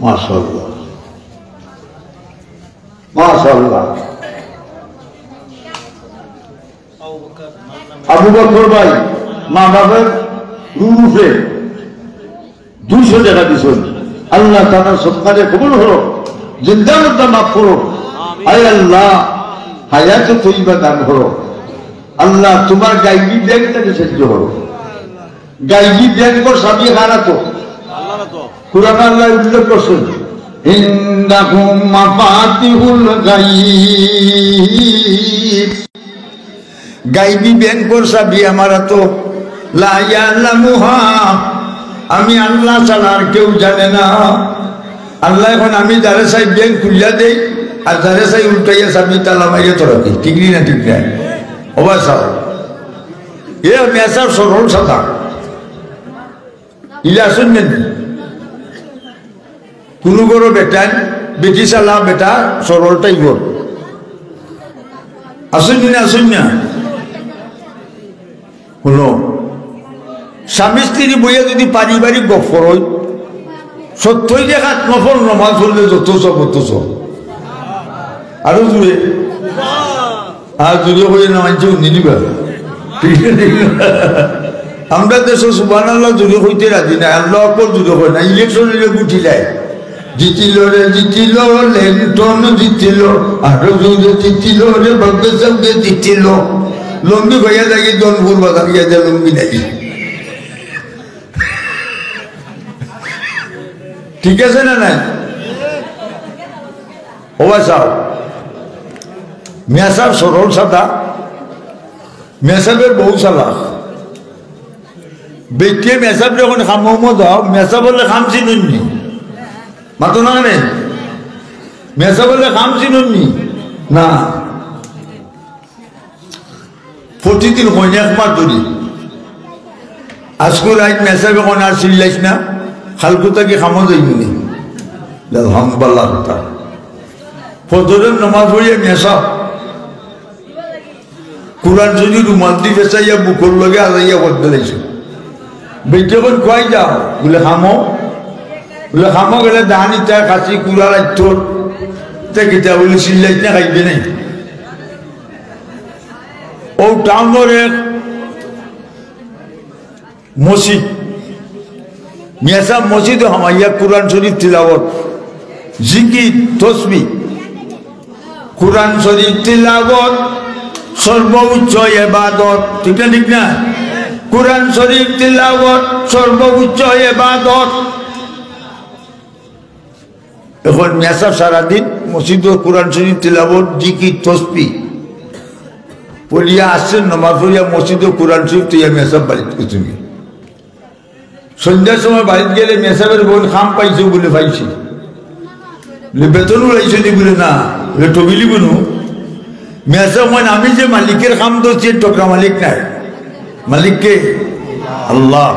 মাশাআল্লাহ মাশাআল্লাহ আবু বকর ভাই মা বাবার রুফে 200 টাকা দিছেন আল্লাহ তাআলা সদকায়ে কবুল হলো জিন্দামুদ্দা মাফ করো আয় আল্লাহ হায়াতে তৈয়বা দান করো আল্লাহ তোমার গাইবি ব্যাংকটাকে সাহায্য করো গাইবি ব্যাংকর সাবি হারা তো কুরআন আল্লাহ উল্লেখ করছেন ইন্দাহুম মাফাতিহুল গাইব গাইবি ব্যাংকর সাবি আমারা তো লা ইয়ালামুহা আমি আল্লাহ ছাড়া আর কেউ জানে না আল্লাহ এখন আমি যারে চাই ব্যাংক খুলিয়া দেই আর যারে চাই উল্টাইয়া সাবি তালা মাইয়া তো রাখি ঠিক না ঠিক না অবশ্য এ মেসার সরল সাদা ইলা শুনবেন কোনো বড় বেটা বেটি চালা বেটা সরল টাইপর আসুন না হলো স্বামী স্ত্রী বইয়া যদি পারিবারিক গফর হয় 70 টাকা নফল নমাজ হলে যত সব আরো জুড়ে আর জুড়ে হয়ে নামাইছে নিলিবা আমরা দেশ সুবহানাল্লাহ জুড়ে হইতে রাজি না আল্লাহ আকবার জুড়ে হয় না ইলেকশন গুটি যায় জিতিল রে জিতিল লেন্টন জিতিল আরো জুড়ে জিতিল রে ভগ্য সঙ্গে জিতিল লম্বি ভাইয়া যাই জনপুর বাজার গিয়ে যায় লম্বি নাই ঠিক আছে না নাই ওবাসাও মেসাব সরল সাদা মেসাবের বহু সালাহ বেটিয়ে মেসাব যখন খামো দাও মেসাব বললে খাম চিনুননি মাতো না রে মেসাব বললে খাম চিনুননি না প্রতিদিন কন্যাক মার ধরি আজকুর আজ মেসাব এখন আর চিল্লাইস না খালকুতা কি খামো যাইবনি আলহামদুলিল্লাহ কথা ফজরের নামাজ পড়িয়া মেসাব কুরআন যদি রুমাল দি ফেসাইয়া বুকর লগে আলাইয়া বদলে লাইছে বেটে কোন কই যাও বলে খামো গেলে দাহানি তা কাছি কুড়া রাখতো তে কিতা বলে সিল্লাই না খাইবে নাই ও টাউনের এক মসজিদ মিয়াসা মসজিদ হামাইয়া কুরআন শরীফ তিলাওয়াত জিকির তসবিহ কুরআন শরীফ তিলাওয়াত সর্বোচ্চ ইবাদত, ঠিক না ঠিক না? কুরআন শরীফ তিলাওয়াত সর্বোচ্চ ইবাদত। এখন মেসা সারাদিন মসজিদ কুরআন শরীফ তিলাওয়াত জিকির তসবিহ পড়িয়া আসছেন, নামাজ পড়িয়া মসজিদ কুরআন শরীফ তুই মেসাব বাড়িতে তুমি সন্ধ্যার সময় বাড়িতে গেলে মেসাবের বোন খাম পাইছো বলে পাইছি, বেতন উড়াইছো বলে না টবিলি বনু মেসা মানে আমি যে মালিকের খাম ধরছি টোকরা মালিক নাই, মালিককে আল্লাহ।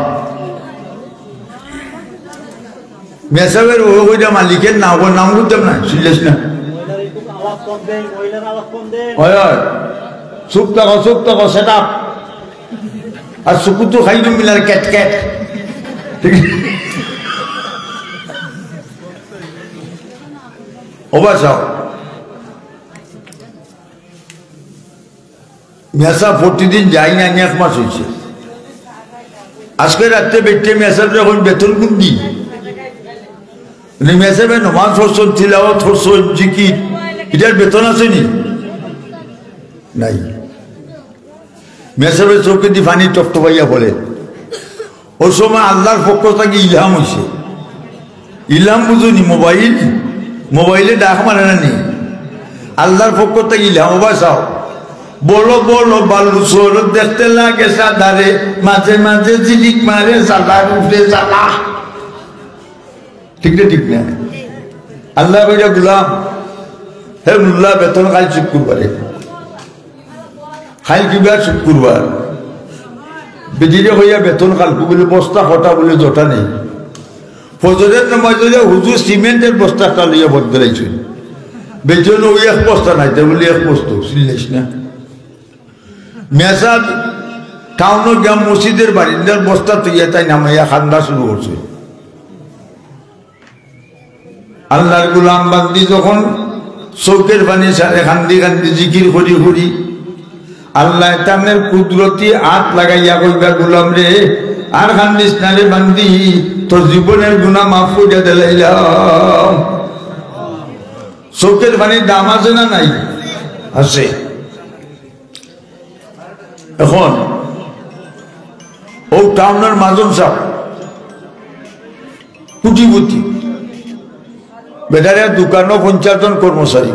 মেসাবের ওইটা মালিকের নাম নাম করতাম না, শুনলেস না? চুপ থাকো সেট আপ। আর চুকু তো খাই মিলার ক্যাট ক্যাট, ঠিক অবাসাও। মেসা প্রতিদিন যাই না, 1 মাস হয়েছে। আজকে রাত্রে বেটে মেসাব যখন বেতন কোন দিই মেসাবে নমাজ পড়ছেন, তিলাওয়াত করছেন, জিকির, এটার বেতন আছে নি? নাই। মেসাবের চোখে দি পানি টপটপাইয়া বলে ওই সময় আল্লাহর পক্ষ থেকে ইলহাম হয়েছে। ইলহাম বুঝুনি? মোবাইলে ডাক মানে না নি, আল্লাহর পক্ষ থেকে ইলহাম। বাসাও বলো বলো বালু সোর দেখতে লাগে সাদারে, মাঝে মাঝে জিলিক মারে সাদার উঠে জ্বালা, ঠিক না ঠিক না? আল্লাহ কইরা গুলাম হে মুল্লা বেতন খাই শুক্রবারে, খাই কিবার শুক্রবার বেদিরে হইয়া বেতন খালকু বলে বস্তা ফটা বলে জটা নেই। ফজরের নামাজ হুজুর সিমেন্টের বস্তাটা লইয়া বদলাইছেন, বেতন ওই 1 বস্তা নাই তা বলে 1 বস্তা, শুনলিস না? মেসাদ টাউন গ্রাম মসজিদের বারিন্দার বস্তা তুইয়া তাই নামাইয়া খান্দা শুরু করছে। আল্লাহর গুলাম বান্দি যখন চৌকের পানি সারে খান্দি খান্দি জিকির করি করি আল্লাহ তামের কুদরতি হাত লাগাইয়া কইবা গুলাম রে আর খান্দিস না রে বান্দি, তোর জীবনের গুনাহ মাফ করে দিলাম। চৌকের পানির দাম আছে না নাই? আছে। এখন ও টাউনের মাজন সাহেব কুটিপতি, বেটারে দোকানও 50 জন কর্মচারী,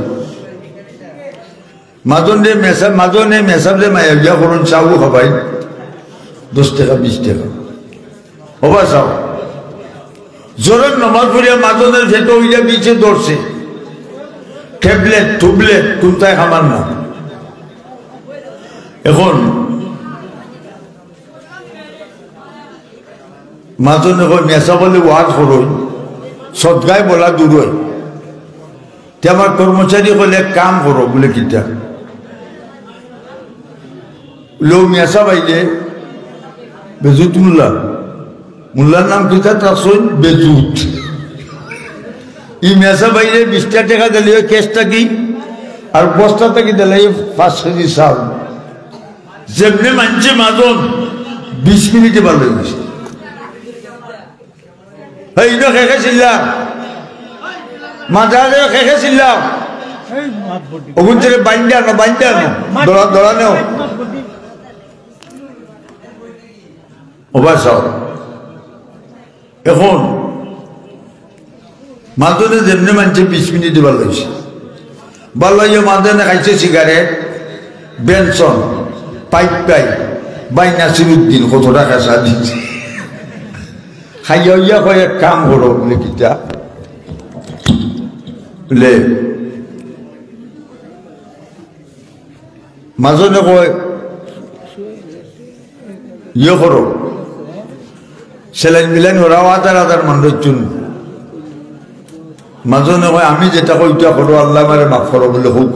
মাজনে মেসাবলে মায়া করুন চাও খাবাই 10 টাকা 20 টাকা হবা চাও। জোরের নমাজ পড়িয়া মাজনের ভেটো হইয়া বিছে ধরছে, ট্যাবলেট টুবলেট কোনটায় খাবার না। এখন মাজনে কই মেসা বলে ওয়াজ করই, সদগায় বলা দূর হয়। আমার কর্মচারী হলে কাম করো বলে কিটা লো মেসা বাইলে বেজুত মুল্লার নাম কিতা তাসন বেজুত। ই মেসা বাইলে 20 টাকা দিলে কেসটা কি আর বস্তা থেকে দিলে 5 কেজি চাল। যেমনি মানছে মাজন 20 মিনিটে ভালো হয়ে গেছে। এই না খেয়েছিলাম মাঝে খেয়েছিলাম ওগুন থেকে বাইন্দে আনো দড়া নেও অবাসাও। এখন মাদনে যেমনি মানছে 20 মিনিটে ভালো হয়েছে। ভালো হয়ে মাদনে খাইছে cigarette, Benson, pipe by Nasiruddin কত টাকা চা দিচ্ছে। খাইয়া কয়ে কাম করো বলে কিতা বলে মাজনে কয় করো সেলাইন মিলাইন ওরাও 1000 মানুষ চুন। মাজনে কয় আমি যেটা কই ওইটা করো, আল্লাহ মারে মাফ করো বলে হোক।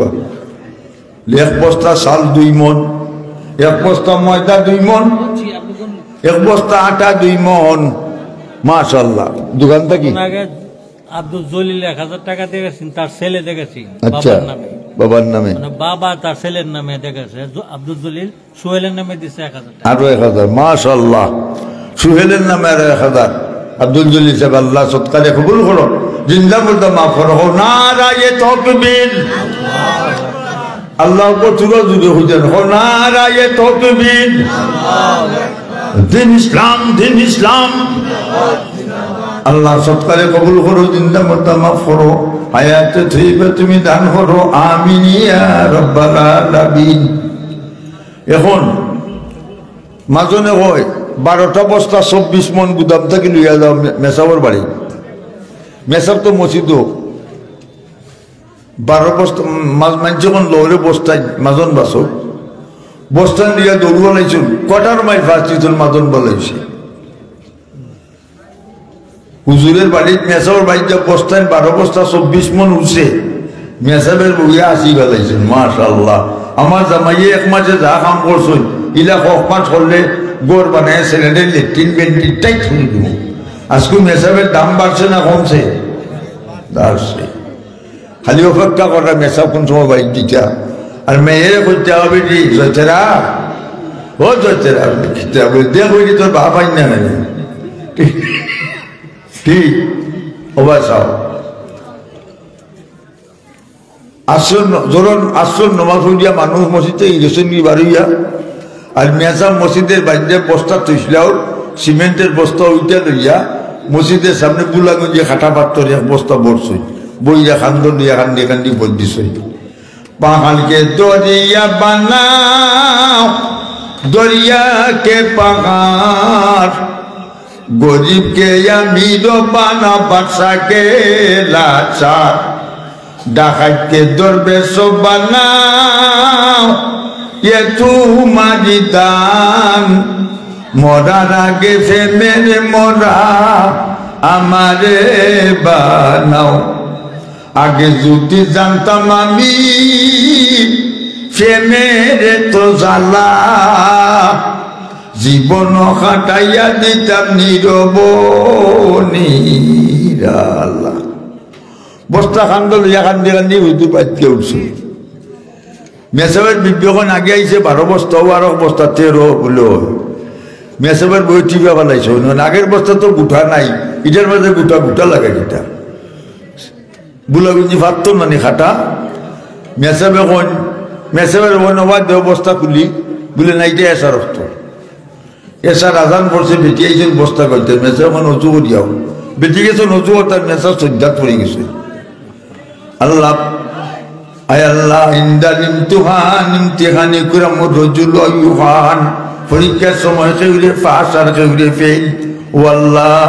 1 বস্তা চাল 2 মন, 1 বস্তা ময়দা 2 মন, 1 বস্তা আটা 2 মন। মাশাআল্লাহ। দোকানটা কি? আব্দুল জলিল 1000 টাকা দিয়ে গেছেন তার ছেলে দেখেছি বাবার নামে, বাবা তার ছেলের নামে দেখেছে। আব্দুল জলিল সোহেলের নামে দিচ্ছে 1000 টাকা, আরো 1000। মাশাআল্লাহ। সোহেলের নামে আরো 1000। আব্দুল জলিল সাহেব আল্লাহ সৎকারে কবুল করো, জিন্দা মুর্দা মাফ করো। নারায়ে তাকবীর। আল্লাহ তুরা জুড়ে হইতেন নারায়ে তাকবীর, দিন ইসলাম, দিন ইসলাম। আল্লাহ সৎকারে কবুল করো, জিন্দা মরদা মাফ করো, হায়াতে থইবে তুমি দান করো, আমিন ইয়া রাব্বাল আলামিন। এখন মাজনে হয় 12টা বস্তা 24 মন গুদাম থেকে লইয়া যাও মেসাবর বাড়ি। মেসাব তো মসজিদ 12 বস্তা মাছ মানছে কোন লৌরে বস্তায় মাজন বাসো বস্তান দিয়া দৌড় বলাইছুন কটার মাইল ফার্স্ট দিতুন মাজন বলাইছে হুজুরের বাড়ির মেসাবর বাড়িতে বস্তায় 12 বস্তা 24 মন উঠছে। মেসাবের বইয়া আসি বেলাইছেন মাশাআল্লাহ। আমার জামাইয়ে 1 মাসে যা কাম করছেন ইলা কখমাস করলে গোর বানায় ছেলেদের লেট্রিন বেন্টিন টাইট হয়ে দিব। আজকে মেসাবের দাম বাড়ছে না কমছে? বাড়ছে। খালি অপেক্ষা করা মেসাব কোন সময় বাইক দিতা আর মেয়েরে করতে হবে রে জয়তেরা, ও জয়তেরা খেতে হবে দেখ বলি তোর বাপ আইন না কেন ঠিক অবাসাও আসর নমাজ হইয়া মানুষ মসজিদে গেছেন বাড়িয়া আর মেসাব মসজিদের বাইরে বস্তা তুইসলাও সিমেন্টের বস্তা উইটা লইয়া মসজিদের সামনে বুলাগঞ্জে খাটা পাত্তর এক বস্তা বসছই বইয়া খান্দন দিয়া কান্দি কান্দি বলদিছই। পাহাড়কে দরিয়া বানাও, দরিয়াকে পাহাড়, গরিবকে আমির বানা, বাদশাকে লাচার, ডাকাতকে দরবেশ বানাও, এ তোমারি দান, মরার আগে ফেমের মরা আমারে বানাও। আগে যদি জানতাম আমি ফেমের তো জ্বালা, জীবন কাটাইয়া দিতাম নীরবনীরালা। বস্তা খান্দ লইয়া কান্দি কান্দি উঠতে পাইতে উঠছে। মেসাবের বিজ্ঞাপন আগে আইছে 12 বস্তা 12 বস্তা 13 হলো। মেসাবের বই টিপা ফেলাইছে, আগের বস্তা তো গুঠা নাই, ইটার মাঝে গুটা গুটা লাগাই যেটা বুলাগুঞ্জি ফাটতো নানি খাটা। মেসাবে কোন মেসাবের অবাদ বস্তা খুলি বলে না এটা এসার অর্থ এসার আজান পড়ছে বেটি আইছেন বস্তা করতে মেসা এখন অজু করিয়াও বেটি গেছে অজু তার মেসা সজ্জাত পড়ে গেছে। আল্লাহ আয় আল্লাহ ইন্দাল ইমতিহান ইমতিহানি কুরামুর রজুল ইউহান, পরীক্ষার সময় কেউরে পাস আর কেউরে ফেল। ও আল্লাহ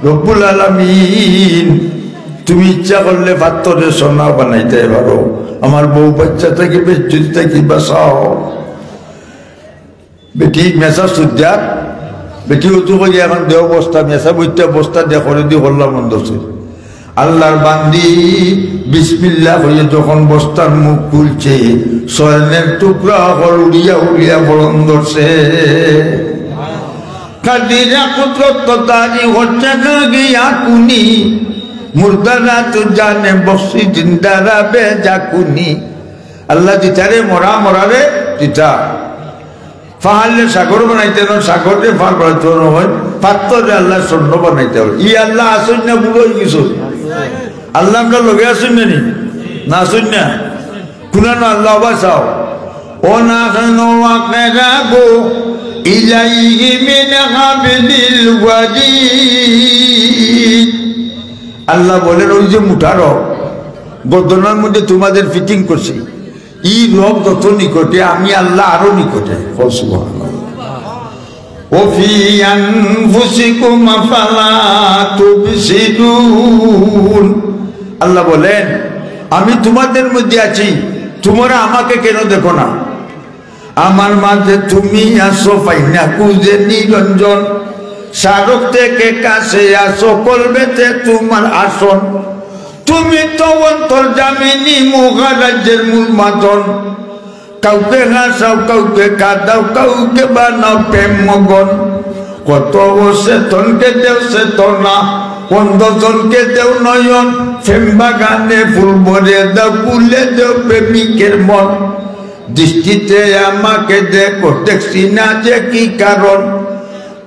রব্বুল আলামিন, তুমি ইচ্ছা করলে পাত্তরের সোনা বানাইতে পারো, আমার বউ বাচ্চা থেকে বেচুরি থেকে বাঁচাও। বেটি মেসা সুজাত বেটি উঁচু করি এখন দেহ বস্তা মেসা বইটা বস্তা দিয়ে করে দিয়ে করলাম মন্দছে। আল্লাহর বান্দি বিসমিল্লাহ হয়ে যখন বস্তার মুখ খুলছে স্বর্ণের টুকরা হল উড়িয়া উড়িয়া বরণ ধরছে। কাদিরা কুদরত তারি হচ্ছে গিয়া কুনি, মুর্দারা তো জানে বসি জিন্দারা বেজা কুনি। আল্লাহ দিতারে মরা মরারে দিতা ফাহালে সাগর বানাইতে সাগরে ফার বানাইতে হয়, পাত্তরে আল্লাহ স্বর্ণ বানাইতে হবে। ই আল্লাহ আসুন না বুড়ো হয়ে গেছ, আল্লাহ আমরা লগে আসুন না নি না আসুন না কুনানো আল্লাহ বাসাও। ও না গো ইলাইহি মিন হাবিলিল ওয়াজিদ। আল্লাহ বলেন ওই যে মুঠার গর্দনার মধ্যে তোমাদের ফিটিং করছি, ই রব যত নিকটে আমি আল্লাহ আরো নিকটে। ওফি আনফুসিকুম আফালা তুবসিরুন। আল্লাহ বলেন আমি তোমাদের মধ্যে আছি, তোমরা আমাকে কেন দেখো না? আমার মাঝে তুমি আসো পাইনা কুজে নিরঞ্জন, শাহরুখ থেকে কাছে আসো কলবেতে তোমার আসন। তুমি তো অন্তর্জামিনী মহারাজ্যের মূল মাতন, কাউকে হাসাও কাউকে কাঁদাও কাউকে বানাও প্রেম মগন। কত চেতনকে দেও চেতনা, 15 জনকে দেও নয়ন, প্রেম বাগানে ফুল ভরে দাও কুলে দেও প্রেমিকের মন। দৃষ্টিতে আমাকে দেখো দেখছি না যে কি কারণ,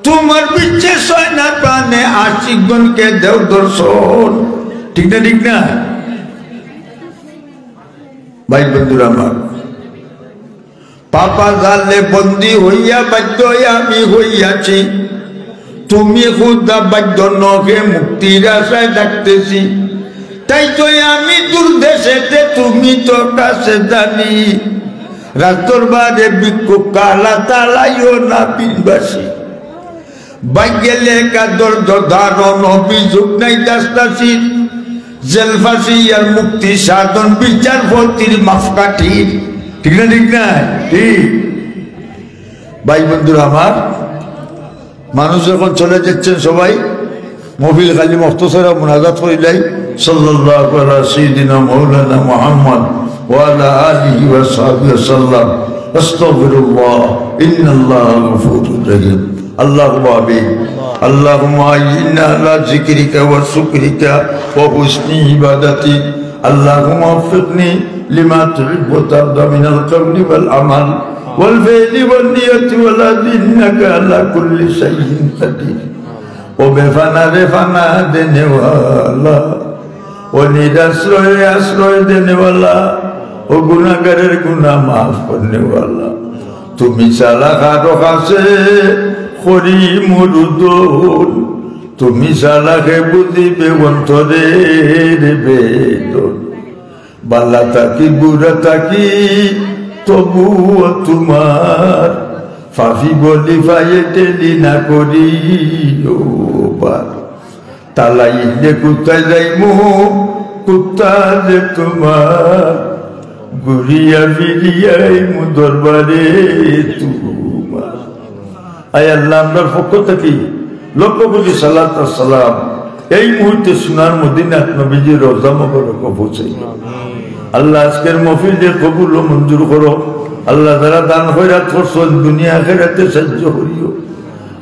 তোমার বিশ্বাস হয় না প্রাণে আশিকগণকে দেও দর্শন। ঠিক না ঠিক না ভাই বন্ধুরা আমার? পাপা জালে বন্দী হইয়া বাধ্য আমি হইয়াছি, তুমি খুদা বাধ্য নহে মুক্তির আশায় ডাকতেছি, তাই তো আমি দূর দেশেতে তুমি তো কাছে জানি, রাজদরবারে ভিক্ষুক কালা তালাইও না বিনবাসী, বাইগেলে কাদর ধারণ অভিযোগ নাই দাস্তাসির, জেলফাসি আর মুক্তি সাধন বিচারপতির মাফকাঠি। ঠিক না ঠিক না? ঠিক। ভাই বন্ধুরা আমার, মানুষ যখন চলে যাচ্ছেন সবাই মহফিল খালি মুখতাসারা মুনাজাত করিলাই সাল্লাল্লাহু আলা সাইয়্যিদিনা মাওলানা মুহাম্মদ ওয়া আলা আলিহি ওয়া সাহবিহি ওয়াসাল্লাম। আস্তাগফিরুল্লাহ ইন্নাল্লাহা গফুরুর রহিম। আল্লাহুম্মা আমিন। আল্লাহুম্মা ইন্না আলা যিকরিকা ওয়া শুকরিকা ওয়া হুসনি ইবাদাতিক। আল্লাহুম্মা ওয়াফিকনি লিমা তুহিব্বু ওয়া তারদা মিনাল কওলি ওয়াল আমাল ওয়াল ফি'লি ওয়ান নিয়তি ওয়াল আদি ইন্নাকা আলা কুল্লি শাইইন কাদির। ও বেফানা রে ফানা দেনেওয়ালা, ও নিরাশ্রয় আশ্রয় দেনেওয়ালা, ও গুনাহগারের গুনাহ মাফ করনেওয়ালা, তুমি সালা খাটো কাছে করি মুরুদন, তুমি সালাকে বুঝিবে অন্তরে রে বেদন, বালা থাকি বুড়া থাকি তবুও তোমার, ফাফি বলি ফাইয়ে টেলি না করি ওবার, তালাইলে কোথায় যাইমু কোথা যে তোমার, ঘুরিয়া ফিরিয়াই মু দরবারে তোমার। আয় আল্লাহ, আপনার পক্ষ থেকে লক্ষ কোটি সালাত আর সালাম এই মুহূর্তে সোনার মদিনাত নবীজির রওজা মোবারক পৌঁছাই। আল্লাহ আজকের মাহফিলের কবুল ও মঞ্জুর করো। আল্লাহ যারা দান খয়রাত করছেন দুনিয়া আখিরাতে সাহায্য করিও।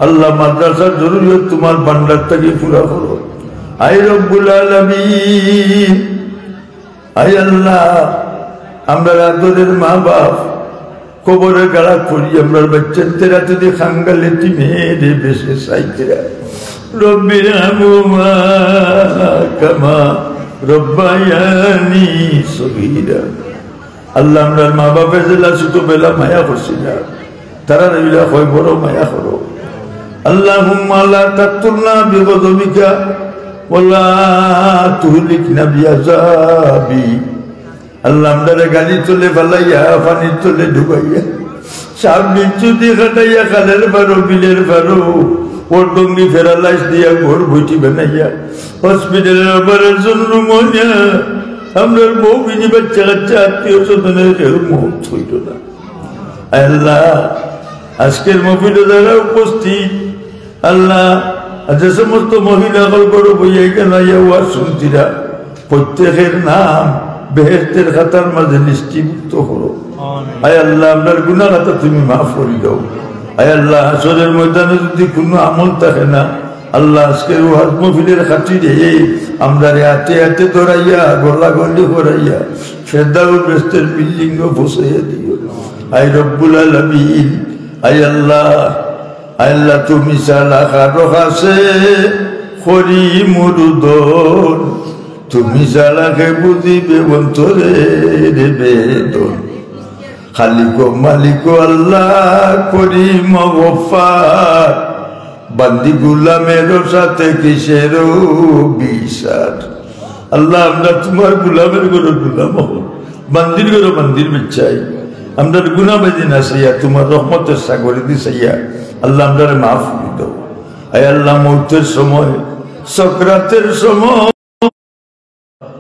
আল্লাহ মাদ্রাসার জরুরিয়ত তোমার ভান্ডার থেকে পুরা করো। আয় রব্বুল আলামিন, আয় আল্লাহ, আমরা আদরের মা বাপ কবরে গাড়া করি, আমরা বাচ্চাদেরা যদি খাঙ্গালে মেয়েরে বেশে সাইতেরা, রব্বির হামহুমা কামা রব্বায়ানি সগীরা। আল্লাহ আমরার মা বাপের জেলা ছোটবেলা মায়া করছিল, তারা রইলা হয় বড় মায়া করো। আল্লাহুম্মা লা তাকতুলনা বিগযবিকা ওয়ালা তুহলিকনা বিআযাবি। আল্লাহ আমরারে গালি চলে ফেলাইয়া পানি চলে ডুবাইয়া সাপ বিচ্ছু দিয়ে কাটাইয়া খালের পারো বিলের পারো ওর ডঙ্গি ফেরালাইস দিয়া ঘর বইটি বানাইয়া হসপিটালের অপারেশন রুম হইয়া আমরার বউ বিনি বাচ্চা কাচ্চা আত্মীয় স্বজনের কেউ মৌত হইল না। আল্লাহ আজকের মহিলা যারা উপস্থিত, আল্লাহ যে সমস্ত মহিলা গল্পর বইয়া কেন ওয়াজ শুনতিরা, প্রত্যেকের নাম বেহেশতের খাতার মাঝে লিস্টিভুক্ত করো। আয় আল্লাহ আপনার গুনাহ খাতা তুমি মাফ করে দাও। আয় আল্লাহ হাসরের ময়দানে যদি কোনো আমল থাকে না, আল্লাহ আজকের ওয়াজ মাহফিলের খাতিরে আমরা হাতে হাতে ধরাইয়া গলা গন্ডি করাইয়া ফেরদাউল বেহেশতের বিল্ডিং বসাইয়া দিও। আয় রব্বুল আলামিন, আয় আল্লাহ, আয় আল্লাহ তুমি সালা খাটো কাছে করি মুরুদন, তুমি সালাকে বুঝিবে অন্তরে রে বেদন। খালিক মালিক আল্লাহ করিম গফফার, বান্দি গুলামের সাথে কিসের বিচার। আল্লাহ আমরা তোমার গুলামের ঘরে গুলাম হব, বান্দির ঘরে বান্দির বিচাই। আমরা গুনাহ বাজি না চাইয়া তোমার রহমতের সাগরে দি চাইয়া আল্লাহ আমরা মাফ করে দাও। আয় আল্লাহ মৌতের সময়, সকরাতের সময়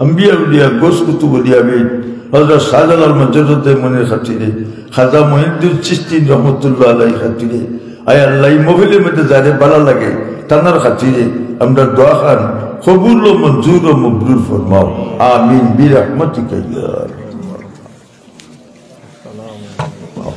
আম্বিয়া উলিয়া গোস কুতুব উলিয়া বেদ হযরত শাহজালাল মজদুদ্দে মনের খাতিরে, খাজা মঈনুদ্দিন চিশতি রহমাতুল্লাহ আলাইহি খাতিরে, আয় আল্লাহ এই মহফিলের মধ্যে যারে ভালো লাগে তানার খাতিরে আমরা দোয়া খান কবুল ও মঞ্জুর ও মকবুল ফরমাও। আমিন বিরহমাতিকা ইয়া আরহামার রাহিমিন।